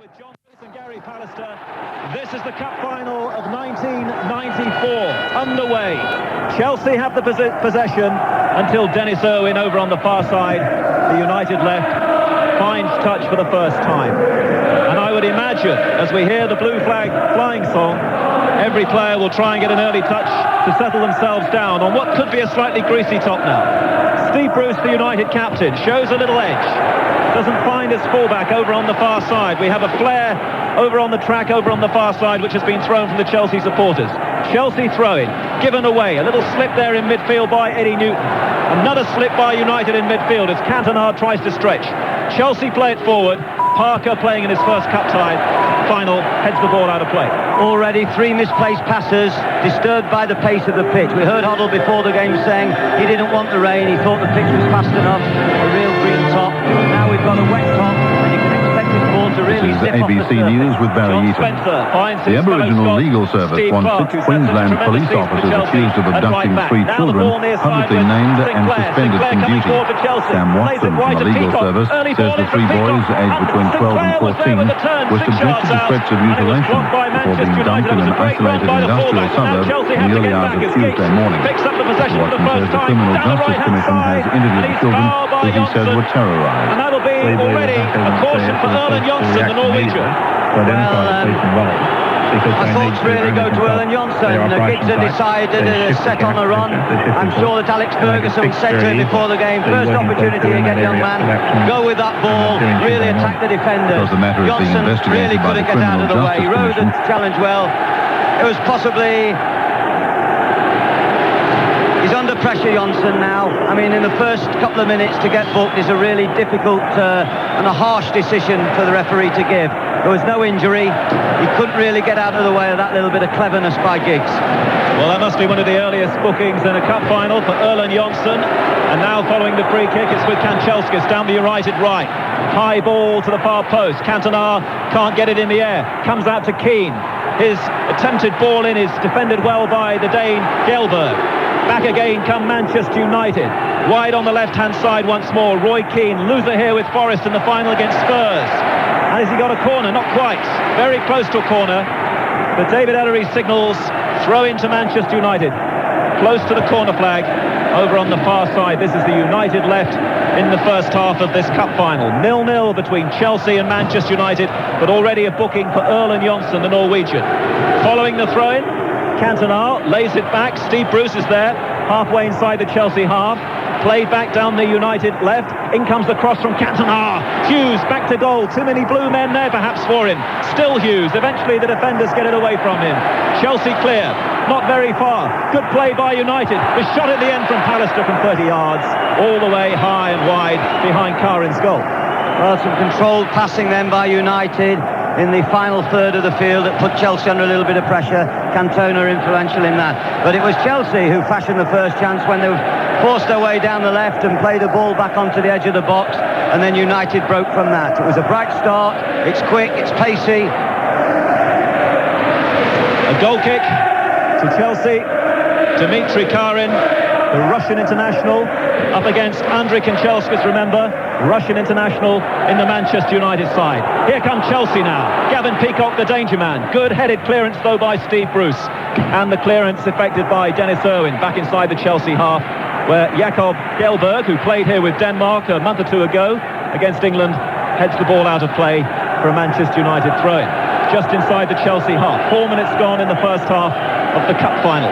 with John and Gary Pallister. This is the cup final of 1994 underway. Chelsea have the possession until Dennis Irwin over on the far side, the United left, finds touch for the first time. And I would imagine, as we hear the blue flag flying song, every player will try and get an early touch to settle themselves down on what could be a slightly greasy top now. Steve Bruce, the United captain, shows a little edge. Doesn't find his fullback over on the far side. We have a flare over on the track, over on the far side, which has been thrown from the Chelsea supporters. Chelsea throw-in, given away. A little slip there in midfield by Eddie Newton. Another slip by United in midfield as Cantona tries to stretch. Chelsea play it forward. Parker, playing in his first cup tie final, heads the ball out of play. Already three misplaced passes, disturbed by the pace of the pitch. We heard Hoddle before the game saying he didn't want the rain, he thought the pitch was fast enough, a real green top. Now we've got a wet top, and you can expect this ball to really This is ABC News with Barry Eaton. The Aboriginal Legal Service wants 6 Queensland police officers accused of abducting 3 children publicly named and suspended from duty. Sam Watson from the Legal Service says the 3 boys, aged between 12 and 14, were subjected to threats of mutilation before being dumped in an isolated industrial suburb in the early hours of Tuesday morning. Watson says the Criminal Justice Commission has interviewed the children who he says were terrorised. And that'll be already a caution for Erlen Jonsson, the Norwegian. My thoughts really go to Erlen Jonsson. Giggs had decided to set on a run. I'm sure that Alex Ferguson said to him before the game, first opportunity again, young man, go with that ball, really attack the defender. Jonsson really couldn't get out of the way. He rode the challenge well. It was possibly... He's under pressure, Jonsson, now. I mean, in the first couple of minutes to get booked is a really difficult and a harsh decision for the referee to give. There was no injury. He couldn't really get out of the way of that little bit of cleverness by Giggs. Well, that must be one of the earliest bookings in a cup final for Erlen Jonsson. And now following the free kick, it's with Kanchelskis down the United right. High ball to the far post. Cantona can't get it in the air. Comes out to Keane. His attempted ball in is defended well by the Dane Gelberg. Back again come Manchester United. Wide on the left-hand side once more. Roy Keane, loser here with Forest in the final against Spurs. And has he got a corner? Not quite. Very close to a corner. But David Ellery signals throw into Manchester United. Close to the corner flag over on the far side. This is the United left in the first half of this cup final. 0-0 between Chelsea and Manchester United, but already a booking for Erlen Jonsson, the Norwegian. Following the throw-in, Cantona lays it back. Steve Bruce is there, halfway inside the Chelsea half. Played back down the United left. In comes the cross from Cantona. Hughes back to goal. Too many blue men there perhaps for him. Still Hughes. Eventually the defenders get it away from him. Chelsea clear. Not very far. Good play by United. The shot at the end from Pallister from 30 yards. All the way high and wide behind Karin's goal. Well, some controlled passing then by United in the final third of the field that put Chelsea under a little bit of pressure. Cantona influential in that. But it was Chelsea who fashioned the first chance when they forced their way down the left and played the ball back onto the edge of the box, and then United broke from that. It was a bright start. It's quick, it's pacey. A goal kick to Chelsea. Dmitry Karin, the Russian international, up against Andrei Kanchelskis, remember, Russian international in the Manchester United side. Here come Chelsea now. Gavin Peacock, the danger man. Good headed clearance though by Steve Bruce. And the clearance effected by Dennis Irwin back inside the Chelsea half, where Jakob Gelberg, who played here with Denmark a month or two ago against England, heads the ball out of play for a Manchester United throw-in. Just inside the Chelsea half. 4 minutes gone in the first half of the cup final.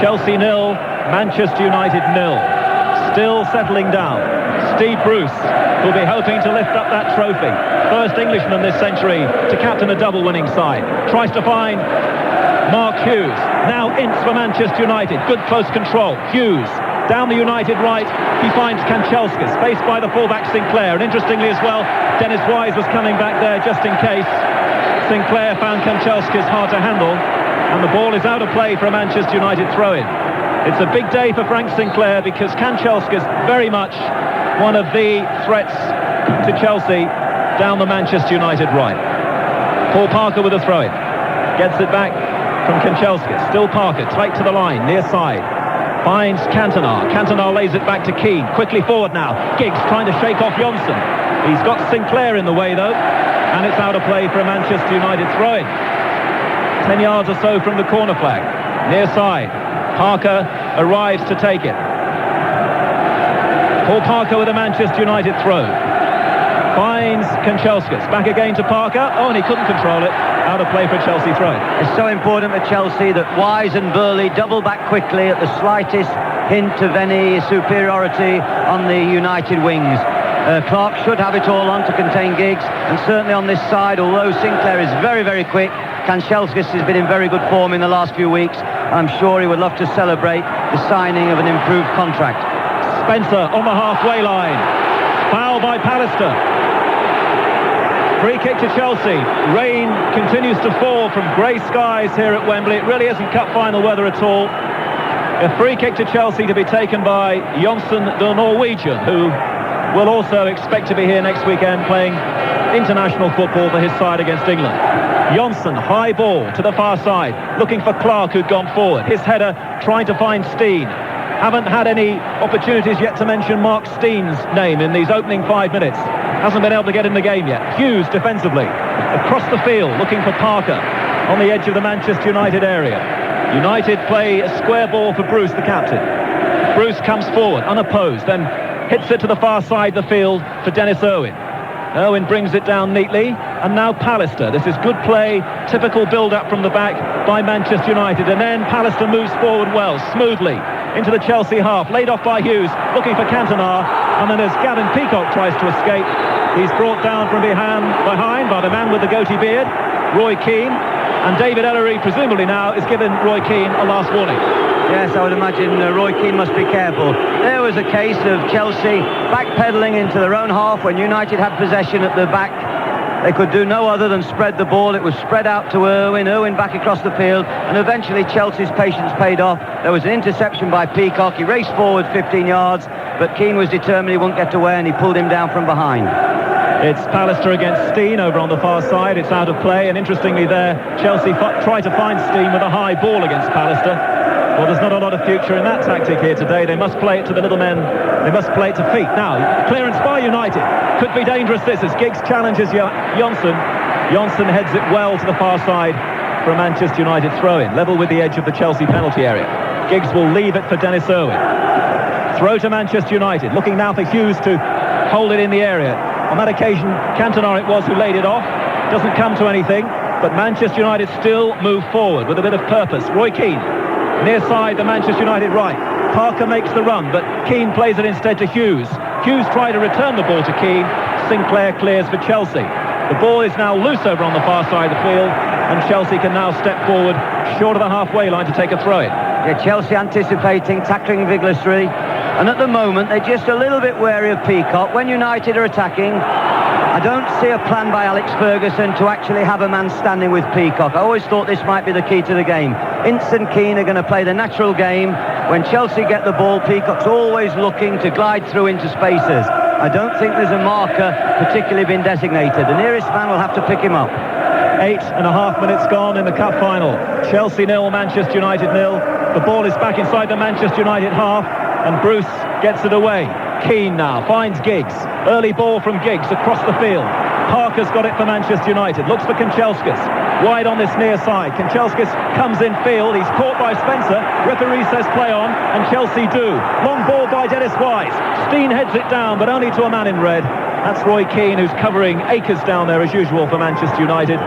Chelsea 0, Manchester United 0. Still settling down. Steve Bruce will be hoping to lift up that trophy. First Englishman this century to captain a double winning side. Tries to find Mark Hughes. Now Ince for Manchester United. Good close control. Hughes down the United right. He finds Kanchelskis, faced by the fullback Sinclair. And interestingly as well, Dennis Wise was coming back there just in case. Sinclair found Kanchelskis hard to handle. And the ball is out of play for a Manchester United throw-in. It's a big day for Frank Sinclair because Kanchelskis very much one of the threats to Chelsea down the Manchester United right. Paul Parker with a throw-in. Gets it back from Kanchelskis. Still Parker, tight to the line, near side. Finds Cantona. Cantona lays it back to Keane. Quickly forward now. Giggs trying to shake off Jonsson. He's got Sinclair in the way though. And it's out of play for a Manchester United throw-in. 10 yards or so from the corner flag. Near side. Parker arrives to take it. Paul Parker with a Manchester United throw. Finds Kanchelskis. Back again to Parker. Oh, and he couldn't control it. Out of play for a Chelsea throw. It's so important for Chelsea that Wise and Burley double back quickly at the slightest hint of any superiority on the United wings. Clark should have it all on to contain Giggs, and certainly on this side, although Sinclair is very, very quick, Kanchelskis has been in very good form in the last few weeks. I'm sure he would love to celebrate the signing of an improved contract. Spencer on the halfway line. Foul by Pallister. Free kick to Chelsea. Rain continues to fall from grey skies here at Wembley. It really isn't cup final weather at all. A free kick to Chelsea to be taken by Jonsson, the Norwegian, who will also expect to be here next weekend playing international football for his side against England. Jonsson, high ball to the far side, looking for Clark, who'd gone forward. His header trying to find Steen. Haven't had any opportunities yet to mention Mark Steen's name in these opening 5 minutes. Hasn't been able to get in the game yet. Hughes defensively. Across the field, looking for Parker on the edge of the Manchester United area. United play a square ball for Bruce, the captain. Bruce comes forward, unopposed, then hits it to the far side of the field for Dennis Irwin. Irwin brings it down neatly, and now Pallister. This is good play, typical build-up from the back by Manchester United, and then Pallister moves forward well, smoothly, into the Chelsea half, laid off by Hughes, looking for Cantona, and then as Gavin Peacock tries to escape, he's brought down from behind by the man with the goatee beard, Roy Keane, and David Ellery, presumably now, is giving Roy Keane a last warning. Yes, I would imagine Roy Keane must be careful. There was a case of Chelsea backpedaling into their own half when United had possession at the back. They could do no other than spread the ball. It was spread out to Irwin back across the field, and eventually Chelsea's patience paid off. There was an interception by Peacock. He raced forward 15 yards, but Keane was determined he wouldn't get away, and he pulled him down from behind. It's Pallister against Steen over on the far side. It's out of play, and interestingly there, Chelsea try to find Steen with a high ball against Pallister. Well, there's not a lot of future in that tactic here today. They must play it to the little men. They must play it to feet. Now, clearance by United. Could be dangerous this as Giggs challenges Jonsson. Jonsson heads it well to the far side for a Manchester United throw-in. Level with the edge of the Chelsea penalty area. Giggs will leave it for Dennis Irwin. Throw to Manchester United. Looking now for Hughes to hold it in the area. On that occasion, Cantona it was who laid it off. Doesn't come to anything. But Manchester United still move forward with a bit of purpose. Roy Keane. Near side, the Manchester United right. Parker makes the run, but Keane plays it instead to Hughes. Hughes tried to return the ball to Keane. Sinclair clears for Chelsea. The ball is now loose over on the far side of the field, and Chelsea can now step forward short of the halfway line to take a throw-in. Yeah, Chelsea anticipating, tackling vigorously, and at the moment they're just a little bit wary of Peacock. When United are attacking, I don't see a plan by Alex Ferguson to actually have a man standing with Peacock. I always thought this might be the key to the game. Ince and Keane are going to play the natural game. When Chelsea get the ball, Peacock's always looking to glide through into spaces. I don't think there's a marker particularly been designated. The nearest man will have to pick him up. 8.5 minutes gone in the cup final. Chelsea 0, Manchester United 0. The ball is back inside the Manchester United half, and Bruce gets it away. Keane now finds Giggs. Early ball from Giggs across the field. Parker's got it for Manchester United. Looks for Kanchelskis. Wide on this near side. Kanchelskis comes in field. He's caught by Spencer. Referee says play on, and Chelsea do. Long ball by Dennis Wise. Steen heads it down, but only to a man in red. That's Roy Keane, who's covering acres down there as usual for Manchester United.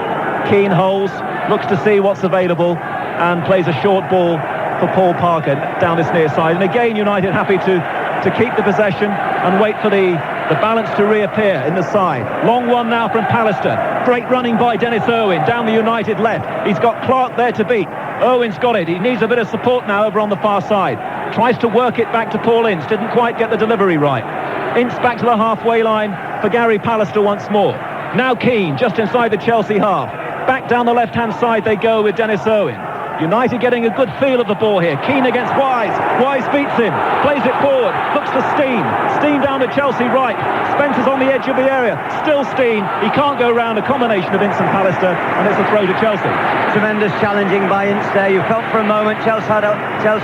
Keane holds, looks to see what's available, and plays a short ball for Paul Parker down this near side. And again, United happy to keep the possession and wait for the balance to reappear in the side. Long one now from Pallister. Great running by Dennis Irwin down the United left. He's got Clark there to beat. Irwin's got it. He needs a bit of support now over on the far side. Tries to work it back to Paul Ince. Didn't quite get the delivery right. Ince back to the halfway line for Gary Pallister once more. Now Keane just inside the Chelsea half. Back down the left-hand side they go with Dennis Irwin. United getting a good feel of the ball here. Keane against Wise. Wise beats him. Plays it forward. Looks for Steen. Steen down to Chelsea right. Spencer's on the edge of the area. Still Steen. He can't go round a combination of Ince and Pallister, and it's a throw to Chelsea. Tremendous challenging by Ince there. You felt for a moment Chelsea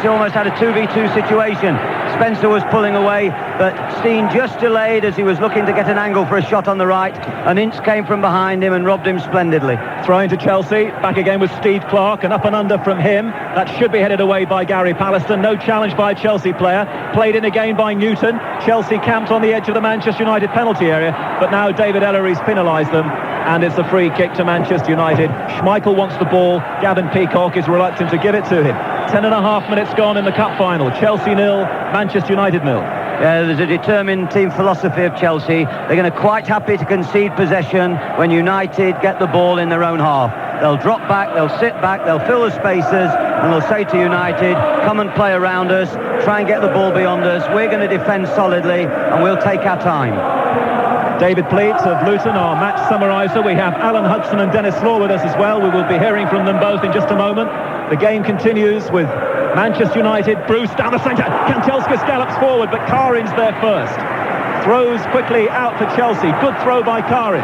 almost had a 2v2 situation. Spencer was pulling away, but Steen just delayed as he was looking to get an angle for a shot on the right, and Ince came from behind him and robbed him splendidly. Throwing to Chelsea, back again with Steve Clarke, and up and under from him. That should be headed away by Gary Pallister. No challenge by a Chelsea player. Played in again by Newton. Chelsea camped on the edge of the Manchester United penalty area, but now David Ellery's penalised them, and it's a free kick to Manchester United. Schmeichel wants the ball. Gavin Peacock is reluctant to give it to him. 10.5 minutes gone in the cup final. Chelsea 0, Manchester United 0. Yeah, there's a determined team philosophy of Chelsea. They're going to quite happy to concede possession when United get the ball in their own half. They'll drop back, they'll sit back, they'll fill the spaces, and they'll say to United, come and play around us, try and get the ball beyond us. We're going to defend solidly, and we'll take our time. David Pleat of Luton, our match summariser. We have Alan Hudson and Dennis Law with us as well. We will be hearing from them both in just a moment. The game continues with Manchester United. Bruce down the centre. Kanchelskis gallops forward, but Karin's there first. Throws quickly out for Chelsea. Good throw by Karin.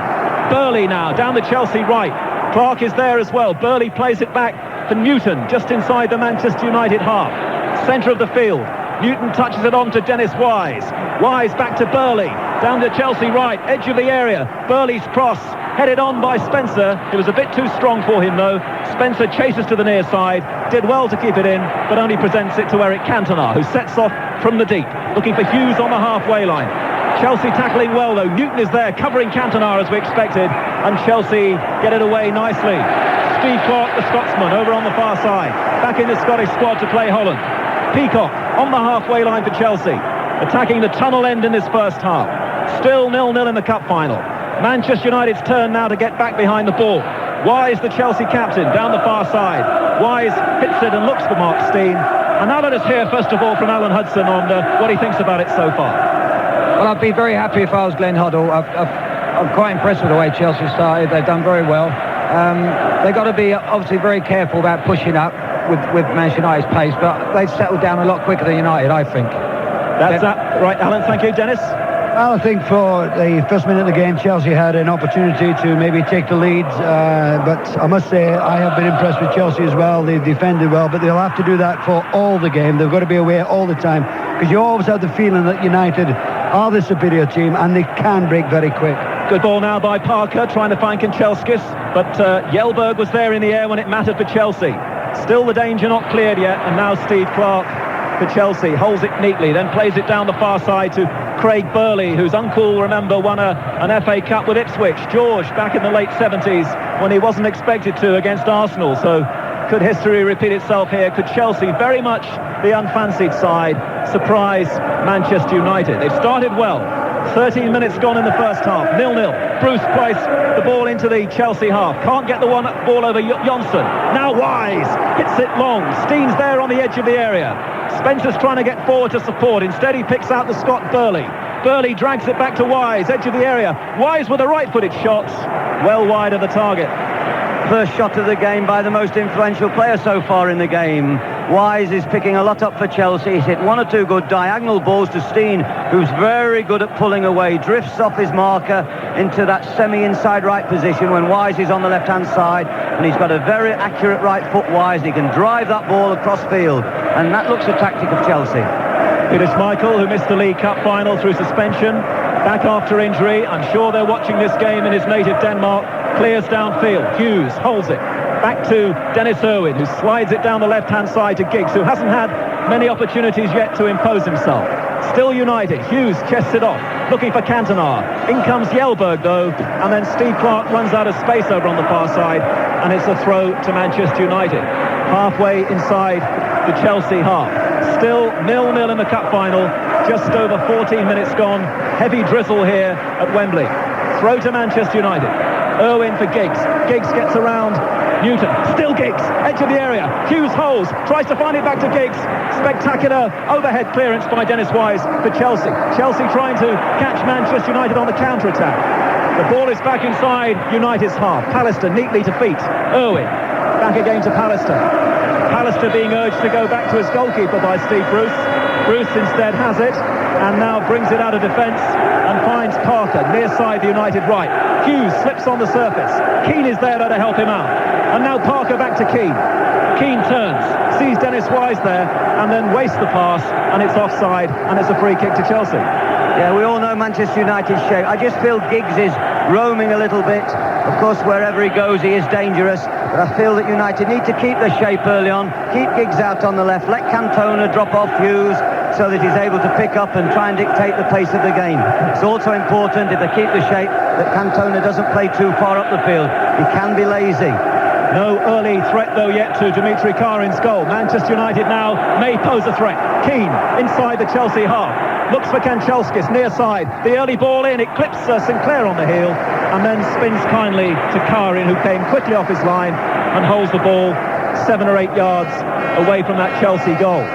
Burley now down the Chelsea right. Clarke is there as well. Burley plays it back for Newton, just inside the Manchester United half. Centre of the field. Newton touches it on to Dennis Wise. Wise back to Burley. Down the Chelsea right, edge of the area. Burley's cross, headed on by Spencer. It was a bit too strong for him though. Spencer chases to the near side, did well to keep it in, but only presents it to Eric Cantona, who sets off from the deep, looking for Hughes on the halfway line. Chelsea tackling well though. Newton is there, covering Cantona as we expected, and Chelsea get it away nicely. Steve Clarke, the Scotsman, over on the far side. Back in the Scottish squad to play Holland. Peacock on the halfway line for Chelsea, attacking the tunnel end in this first half. Still 0-0 in the cup final. Manchester United's turn now to get back behind the ball. Wise, the Chelsea captain, down the far side. Wise hits it and looks for Mark Steen. And now let us hear first of all from Alan Hudson on what he thinks about it so far. Well, I'd be very happy if I was Glenn Hoddle. I'm quite impressed with the way Chelsea started. They've done very well. They've got to be obviously very careful about pushing up with Manchester United's pace, but they've settled down a lot quicker than United, I think. That's that. Right, Alan, thank you. Dennis? Well, I think for the first minute of the game, Chelsea had an opportunity to maybe take the lead, but I must say I have been impressed with Chelsea as well. They've defended well, but they'll have to do that for all the game. They've got to be aware all the time, because you always have the feeling that United are the superior team and they can break very quick. Good ball now by Parker, trying to find Kanchelskis, but Jelberg was there in the air when it mattered for Chelsea. Still the danger not cleared yet, and now Steve Clarke for Chelsea holds it neatly, then plays it down the far side to Craig Burley, whose uncle, remember, won an FA Cup with Ipswich. George, back in the late 70s when he wasn't expected to against Arsenal. So could history repeat itself here? Could Chelsea, very much the unfancied side, surprise Manchester United? They've started well. 13 minutes gone in the first half. 0-0. Bruce Price, the ball into the Chelsea half. Can't get the ball over Johnson. Now Wise hits it long. Steen's there on the edge of the area. Spencer's trying to get forward to support. Instead he picks out the Scot Burley. Burley drags it back to Wise, edge of the area. Wise with a right-footed shot, well wide of the target. First shot of the game by the most influential player so far in the game. Wise is picking a lot up for Chelsea. He's hit one or two good diagonal balls to Steen, who's very good at pulling away. Drifts off his marker into that semi-inside right position when Wise is on the left-hand side. And he's got a very accurate right foot, Wise. He can drive that ball across field. And that looks a tactic of Chelsea. Peter Schmeichel, who missed the League Cup final through suspension, back after injury. I'm sure they're watching this game in his native Denmark. Clears downfield. Hughes holds it. Back to Dennis Irwin, who slides it down the left-hand side to Giggs, who hasn't had many opportunities yet to impose himself. Still United. Hughes chests it off, looking for Cantona. In comes Jelberg, though, and then Steve Clarke runs out of space over on the far side, and it's a throw to Manchester United. Halfway inside the Chelsea half. Still 0-0 in the cup final. Just over 14 minutes gone. Heavy drizzle here at Wembley. Throw to Manchester United. Irwin for Giggs. Giggs gets around Newton. Still Giggs. Edge of the area. Hughes holds. Tries to find it back to Giggs. Spectacular overhead clearance by Dennis Wise for Chelsea. Chelsea trying to catch Manchester United on the counter-attack. The ball is back inside United's half. Pallister neatly to feet. Irwin. Back again to Pallister. Pallister being urged to go back to his goalkeeper by Steve Bruce. Bruce instead has it and now brings it out of defence and finds Parker near side the United right. Hughes slips on the surface. Keane is there to help him out. And now Parker back to Keane. Keane turns, sees Dennis Wise there, and then wastes the pass, and it's offside, and it's a free kick to Chelsea. Yeah, we all know Manchester United's shape. I just feel Giggs is roaming a little bit. Of course, wherever he goes, he is dangerous. But I feel that United need to keep the shape early on, keep Giggs out on the left, let Cantona drop off Hughes so that he's able to pick up and try and dictate the pace of the game. It's also important, if they keep the shape, that Cantona doesn't play too far up the field. He can be lazy. No early threat, though, yet to Dimitri Karin's goal. Manchester United now may pose a threat. Keane inside the Chelsea half. Looks for Kanchelskis, near side. The early ball in, it clips Sinclair on the heel and then spins kindly to Karin, who came quickly off his line and holds the ball 7 or 8 yards away from that Chelsea goal.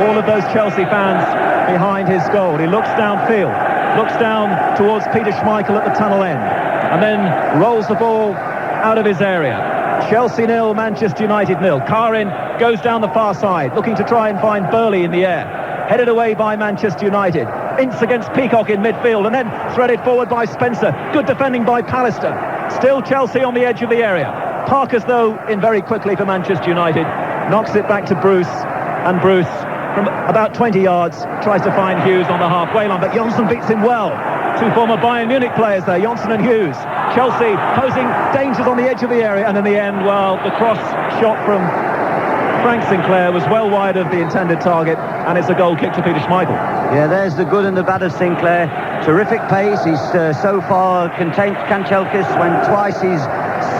All of those Chelsea fans behind his goal. He looks downfield, looks down towards Peter Schmeichel at the tunnel end, and then rolls the ball out of his area. Chelsea 0, Manchester United 0. Karin goes down the far side, looking to try and find Burley in the air. Headed away by Manchester United. Ince against Peacock in midfield, and then threaded forward by Spencer. Good defending by Pallister. Still Chelsea on the edge of the area. Parker's, though, in very quickly for Manchester United. Knocks it back to Bruce, and Bruce, from about 20 yards, tries to find Hughes on the halfway line, but Johnson beats him well. Two former Bayern Munich players there, Johnson and Hughes. Chelsea posing dangers on the edge of the area, and in the end, well, the cross shot from Frank Sinclair was well wide of the intended target, and it's a goal kick to Peter Schmeichel. Yeah, there's the good and the bad of Sinclair. Terrific pace. He's so far contained Kanchelskis when twice he's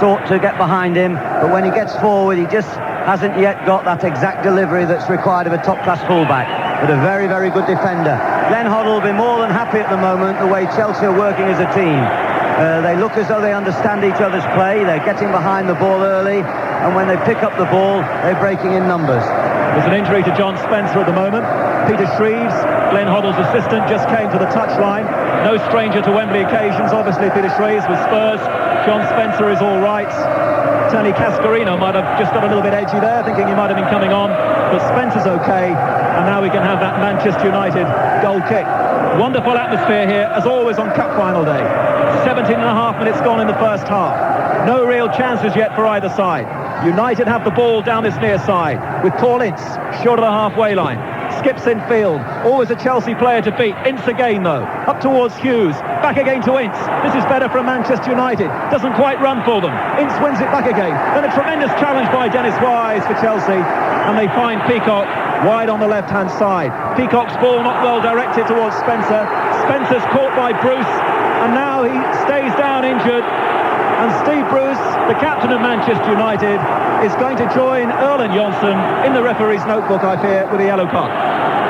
sought to get behind him, but when he gets forward, he just hasn't yet got that exact delivery that's required of a top-class fullback. But a very, very good defender. Glenn Hoddle will be more than happy at the moment the way Chelsea are working as a team. They look as though they understand each other's play. They're getting behind the ball early, and when they pick up the ball, they're breaking in numbers. There's an injury to John Spencer at the moment. Peter Shreves, Glenn Hoddle's assistant, just came to the touchline. No stranger to Wembley occasions, obviously, Peter Shreves with Spurs. John Spencer is all right. Tony Cascarino might have just got a little bit edgy there, thinking he might have been coming on, but Spencer's okay, and now we can have that Manchester United goal kick. Wonderful atmosphere here, as always on Cup Final day. 17.5 minutes gone in the first half. No real chances yet for either side. United have the ball down this near side, with Paul Ince short of the halfway line. Skips in field, always a Chelsea player to beat. Ince again, though, up towards Hughes, back again to Ince. This is better for Manchester United, doesn't quite run for them. Ince wins it back again, then a tremendous challenge by Dennis Wise for Chelsea, and they find Peacock wide on the left-hand side. Peacock's ball not well directed towards Spencer. Spencer's caught by Bruce, and now he stays down injured, and Steve Bruce, the captain of Manchester United, is going to join Erland Johnsen in the referee's notebook, I fear, with a yellow card.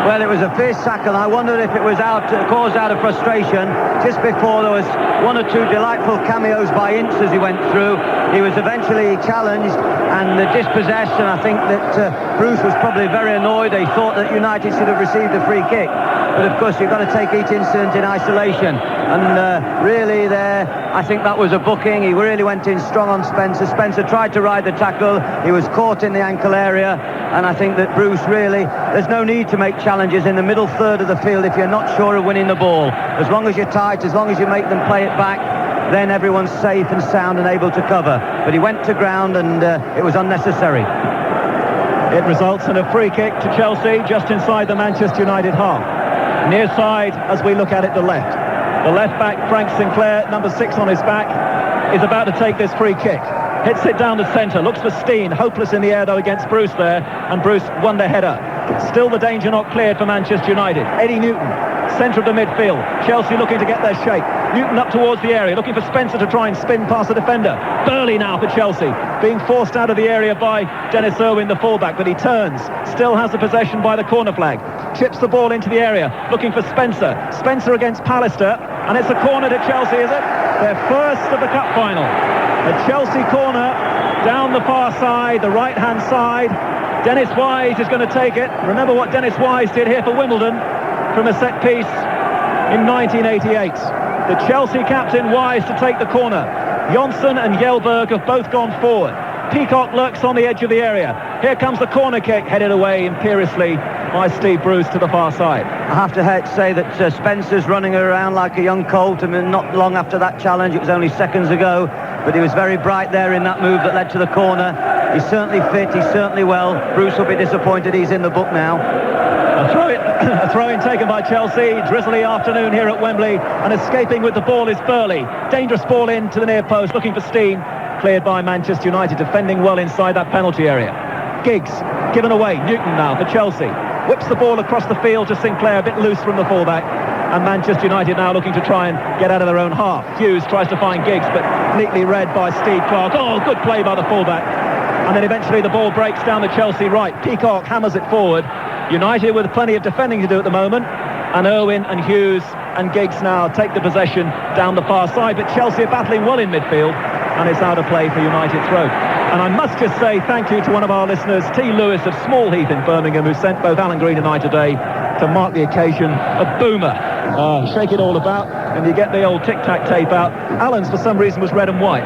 Well, it was a fierce tackle. I wondered if it was caused out of frustration. Just before, there was 1 or 2 delightful cameos by Ince as he went through. He was eventually challenged and dispossessed, and I think that Bruce was probably very annoyed. He thought that United should have received a free kick. But of course, you've got to take each incident in isolation. And really there, I think that was a booking. He really went in strong on Spencer. Spencer tried to ride the tackle. He was caught in the ankle area. And I think that Bruce really, there's no need to make challenges in the middle third of the field if you're not sure of winning the ball. As long as you're tight, as long as you make them play it back, then everyone's safe and sound and able to cover. But he went to ground, and it was unnecessary. It results in a free kick to Chelsea just inside the Manchester United half. Near side, as we look at it, the left. The left back, Frank Sinclair, number 6 on his back, is about to take this free kick. Hits it down the centre, looks for Steen, hopeless in the air though against Bruce there, and Bruce won the header. Still the danger not cleared for Manchester United. Eddie Newton, centre of the midfield. Chelsea looking to get their shape. Newton up towards the area, looking for Spencer to try and spin past the defender. Burley now for Chelsea, being forced out of the area by Dennis Irwin, the fullback, but he turns, still has the possession by the corner flag. Chips the ball into the area, looking for Spencer. Spencer against Pallister, and it's a corner to Chelsea, is it? Their first of the cup final. A Chelsea corner down the far side, the right-hand side. Dennis Wise is going to take it. Remember what Dennis Wise did here for Wimbledon from a set piece in 1988. The Chelsea captain Wise to take the corner. Johnsen and Jelberg have both gone forward. Peacock lurks on the edge of the area. Here comes the corner kick, headed away imperiously by Steve Bruce to the far side. I have to say that Spencer's running around like a young colt. I mean, not long after that challenge, it was only seconds ago, but he was very bright there in that move that led to the corner. He's certainly fit, he's certainly well. Bruce will be disappointed he's in the book now. A throw-in taken by Chelsea. Drizzly afternoon here at Wembley, and escaping with the ball is Burley. Dangerous ball into the near post, looking for Steen. Cleared by Manchester United, defending well inside that penalty area. Giggs, given away. Newton now for Chelsea. Whips the ball across the field to Sinclair, a bit loose from the fullback. And Manchester United now looking to try and get out of their own half. Hughes tries to find Giggs, but neatly read by Steve Clarke. Oh, good play by the fullback. And then eventually the ball breaks down the Chelsea right. Peacock hammers it forward. United with plenty of defending to do at the moment. And Irwin and Hughes and Giggs now take the possession down the far side. But Chelsea are battling well in midfield. And it's out of play for United throw. And I must just say thank you to one of our listeners, T. Lewis of Small Heath in Birmingham, who sent both Alan Green and I today to mark the occasion. A boomer. Shake it all about, and you get the old tic-tac tape out. Alan's, for some reason, was red and white.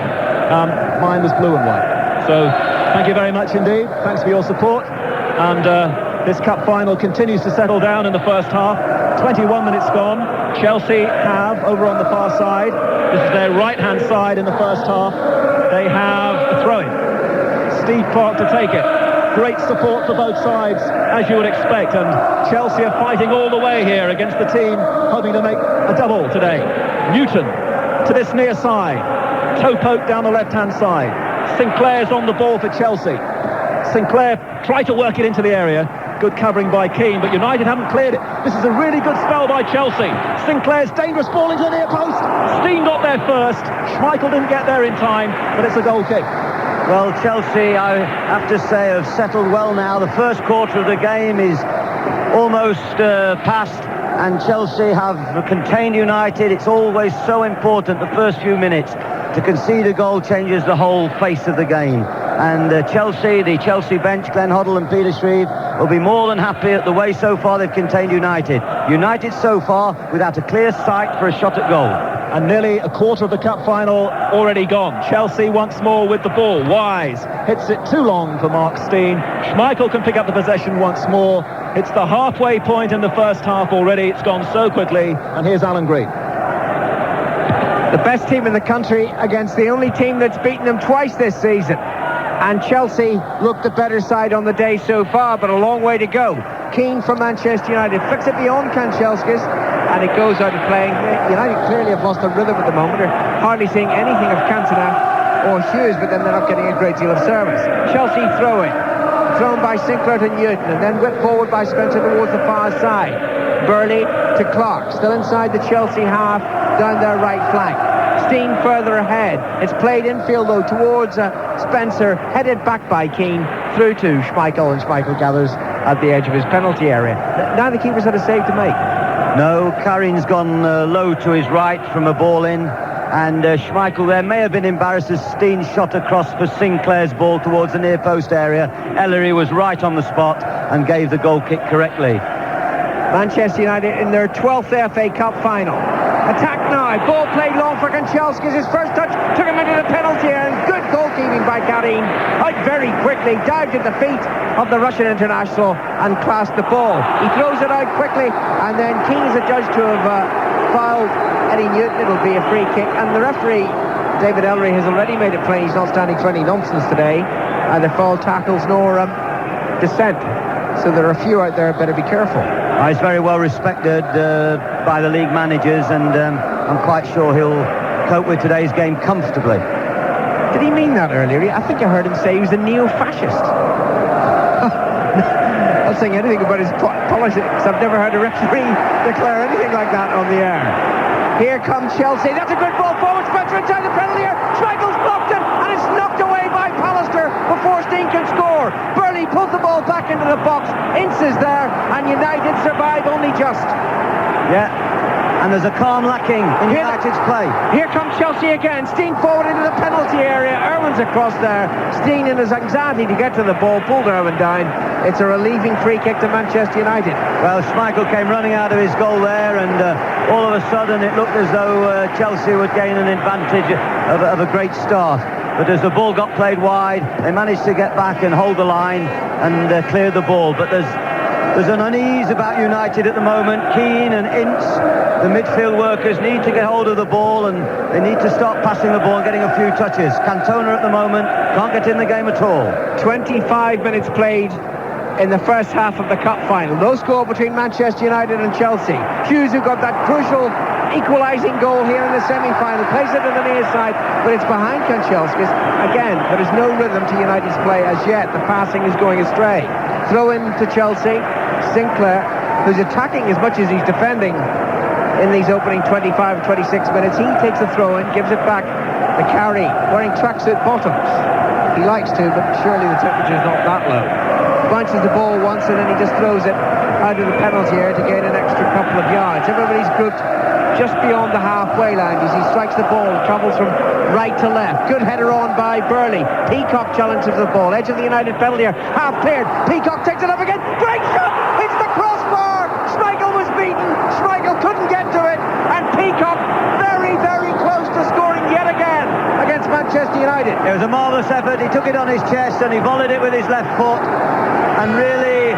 Mine was blue and white. So thank you very much indeed. Thanks for your support. And this cup final continues to settle down in the first half. 21 minutes gone. Chelsea have, over on the far side, this is their right-hand side in the first half, they have a throw-in. Steve Clarke to take it. Great support for both sides, as you would expect, and Chelsea are fighting all the way here against the team hoping to make a double today. Newton to this near side. Toe poke down the left-hand side. Sinclair's on the ball for Chelsea. Sinclair tried to work it into the area. Good covering by Keane, but United haven't cleared it. This is a really good spell by Chelsea. Sinclair's dangerous ball into the near post. Steen got there first. Schmeichel didn't get there in time, but it's a goal kick. Well, Chelsea, I have to say, have settled well now. The first quarter of the game is almost past, and Chelsea have contained United. It's always so important, the first few minutes. To concede a goal changes the whole face of the game. And the Chelsea bench, Glenn Hoddle and Peter Shreve, will be more than happy at the way so far they've contained United. United so far without a clear sight for a shot at goal. And nearly a quarter of the cup final already gone. Chelsea once more with the ball. Wise hits it too long for Mark Steen. Schmeichel can pick up the possession once more. It's the halfway point in the first half already. It's gone so quickly. And here's Alan Green. The best team in the country against the only team that's beaten them twice this season. And Chelsea looked the better side on the day so far, but a long way to go. Keane from Manchester United flicks it beyond Kanchelskis, and it goes out of play. United clearly have lost their rhythm at the moment. They're hardly seeing anything of Cantona or Hughes, but then they're not getting a great deal of service. Chelsea throw it. Thrown by Sinclair to Newton, and then whipped forward by Spencer towards the far side. Burley to Clarke, still inside the Chelsea half, down their right flank. Steen further ahead. It's played infield though towards Spencer, headed back by Keane through to Schmeichel, and Schmeichel gathers at the edge of his penalty area. Now the keeper's had a save to make. No, Karin's gone low to his right from a ball in, and Schmeichel there may have been embarrassed as Steen shot across for Sinclair's ball towards the near post area. Ellery was right on the spot and gave the goal kick correctly. Manchester United in their 12th FA Cup final. Attack now, ball played long for Kanchelskis. His first touch took him into the penalty area, and good goalkeeping by Karin. Out very quickly, dived at the feet of the Russian international and classed the ball. He throws it out quickly, and then Keane is adjudged to have fouled Eddie Newton. It'll be a free kick, and the referee, David Ellery, has already made it plain he's not standing for any nonsense today. Either foul tackles nor dissent. So there are a few out there, better be careful. He's very well respected by the league managers, and I'm quite sure he'll cope with today's game comfortably. Did he mean that earlier? I think I heard him say he was a neo-fascist. Not saying anything about his politics. I've never heard a referee declare anything like that on the air. Here comes Chelsea. That's a good ball forward. Spencer inside the penalty area. Schmeichel's blocked it, and it's knocked away by Pallister before Steen can score. Burley pulls the ball back into the box. Ince is there, and United survive only just. Yeah, and there's a calm lacking in United's play. Here comes Chelsea again. Steen forward into the penalty area. Irwin's across there. Steen, in his anxiety to get to the ball, pulled Irwin down. It's a relieving free kick to Manchester United. Well, Schmeichel came running out of his goal there, and all of a sudden it looked as though Chelsea would gain an advantage of a great start. But as the ball got played wide, they managed to get back and hold the line and clear the ball. But there's There's an unease about United at the moment. Keane and Ince, the midfield workers, need to get hold of the ball, and they need to start passing the ball and getting a few touches. Cantona at the moment can't get in the game at all. 25 minutes played in the first half of the cup final. No score between Manchester United and Chelsea. Hughes, who got that crucial equalising goal here in the semi-final, plays it to the near side, but it's behind Kanchelskis. Again, there is no rhythm to United's play as yet. The passing is going astray. Throw in to Chelsea. Sinclair, who's attacking as much as he's defending in these opening 25 or 26 minutes. He takes the throw in, gives it back to Carey, wearing tracksuit bottoms. He likes to, but surely the temperature is not that low. Bounces the ball once and then he just throws it out of the penalty area to gain an extra couple of yards. Everybody's grouped just beyond the halfway line as he strikes the ball, travels from right to left. Good header on by Burley. Peacock challenges the ball, edge of the United penalty area, half cleared. Peacock takes it up again, great shot, it's the crossbar. Schmeichel was beaten, Schmeichel couldn't get to it, and Peacock very, very close to scoring yet again against Manchester United. It was a marvellous effort. He took it on his chest and he volleyed it with his left foot, and really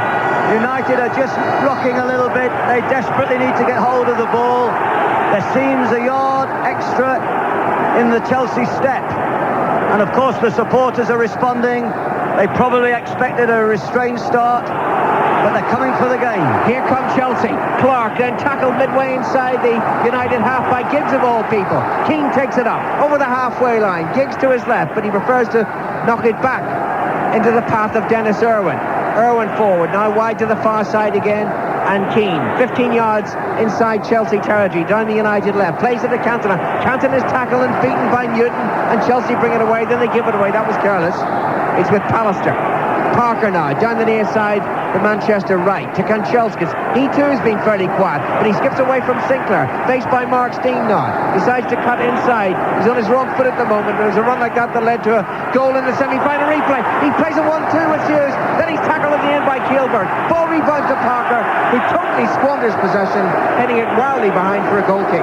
United are just rocking a little bit. They desperately need to get hold of the ball. There seems a yard extra in the Chelsea step, and of course the supporters are responding. They probably expected a restrained start, but they're coming for the game. Here come Chelsea. Clark then tackled midway inside the United half by Giggs of all people. Keane takes it up over the halfway line. Giggs to his left, but he prefers to knock it back into the path of Dennis Irwin. Irwin forward, now wide to the far side again, and Keane, 15 yards inside Chelsea territory, down the United left, plays it to Cantona. Cantona is tackled and beaten by Newton, and Chelsea bring it away, then they give it away. That was careless. It's with Pallister. Parker now, down the near side, the Manchester right, to Kanchelskis. He too has been fairly quiet, but he skips away from Sinclair, faced by Mark Steen now. Decides to cut inside. He's on his wrong foot at the moment. There was a run like that led to a goal in the semi-final replay. He plays a 1-2 with Hughes, then he's tackled at the end by Keelberg. Ball rebounds to Parker, who totally squanders possession, heading it wildly behind for a goal kick.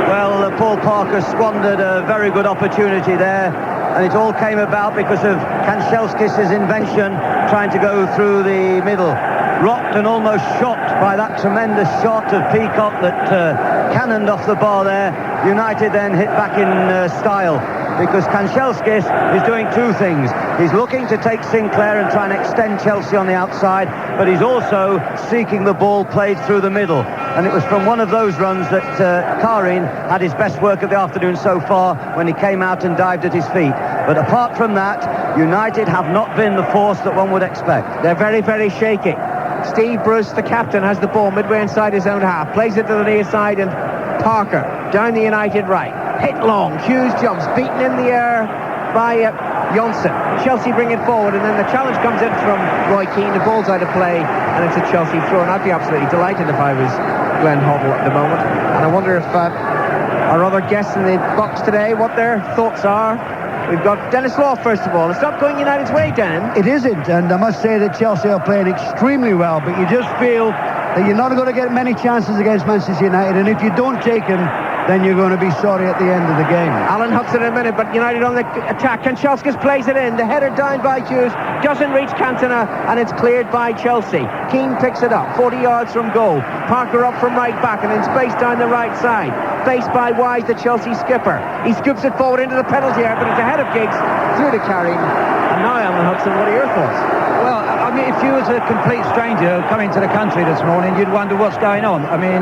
Well, Paul Parker squandered a very good opportunity there, and it all came about because of Kanchelskis' invention, trying to go through the middle. Rocked and almost shocked by that tremendous shot of Peacock that cannoned off the bar there. United then hit back in style, because Kanchelskis is doing two things. He's looking to take Sinclair and try and extend Chelsea on the outside, but he's also seeking the ball played through the middle. And it was from one of those runs that Karin had his best work of the afternoon so far, when he came out and dived at his feet. But apart from that, United have not been the force that one would expect. They're very, very shaky. Steve Bruce, the captain, has the ball midway inside his own half, plays it to the near side, and Parker down the United right, hit long. Hughes jumps, beaten in the air by Johnson. Chelsea bring it forward, and then the challenge comes in from Roy Keane. The ball's out of play, and it's a Chelsea throw. And I'd be absolutely delighted if I was Glenn Hoddle at the moment. And I wonder if our other guests in the box today, what their thoughts are. We've got Dennis Law, first of all. It's not going United's way, Denon. It isn't, and I must say that Chelsea are playing extremely well, but you just feel that you're not going to get many chances against Manchester United, and if you don't take them, then you're going to be sorry at the end of the game. Alan Hudson in a minute, but United on the attack. Kanchelskis plays it in. The header down by Hughes, doesn't reach Cantona, and it's cleared by Chelsea. Keane picks it up, 40 yards from goal. Parker up from right back, and in space down the right side. Faced by Wise, the Chelsea skipper. He scoops it forward into the penalty area, but it's ahead of Giggs, through to Carey. And now, Alan Hudson, what are your thoughts? Well, I mean, if you was a complete stranger coming to the country this morning, you'd wonder what's going on. I mean,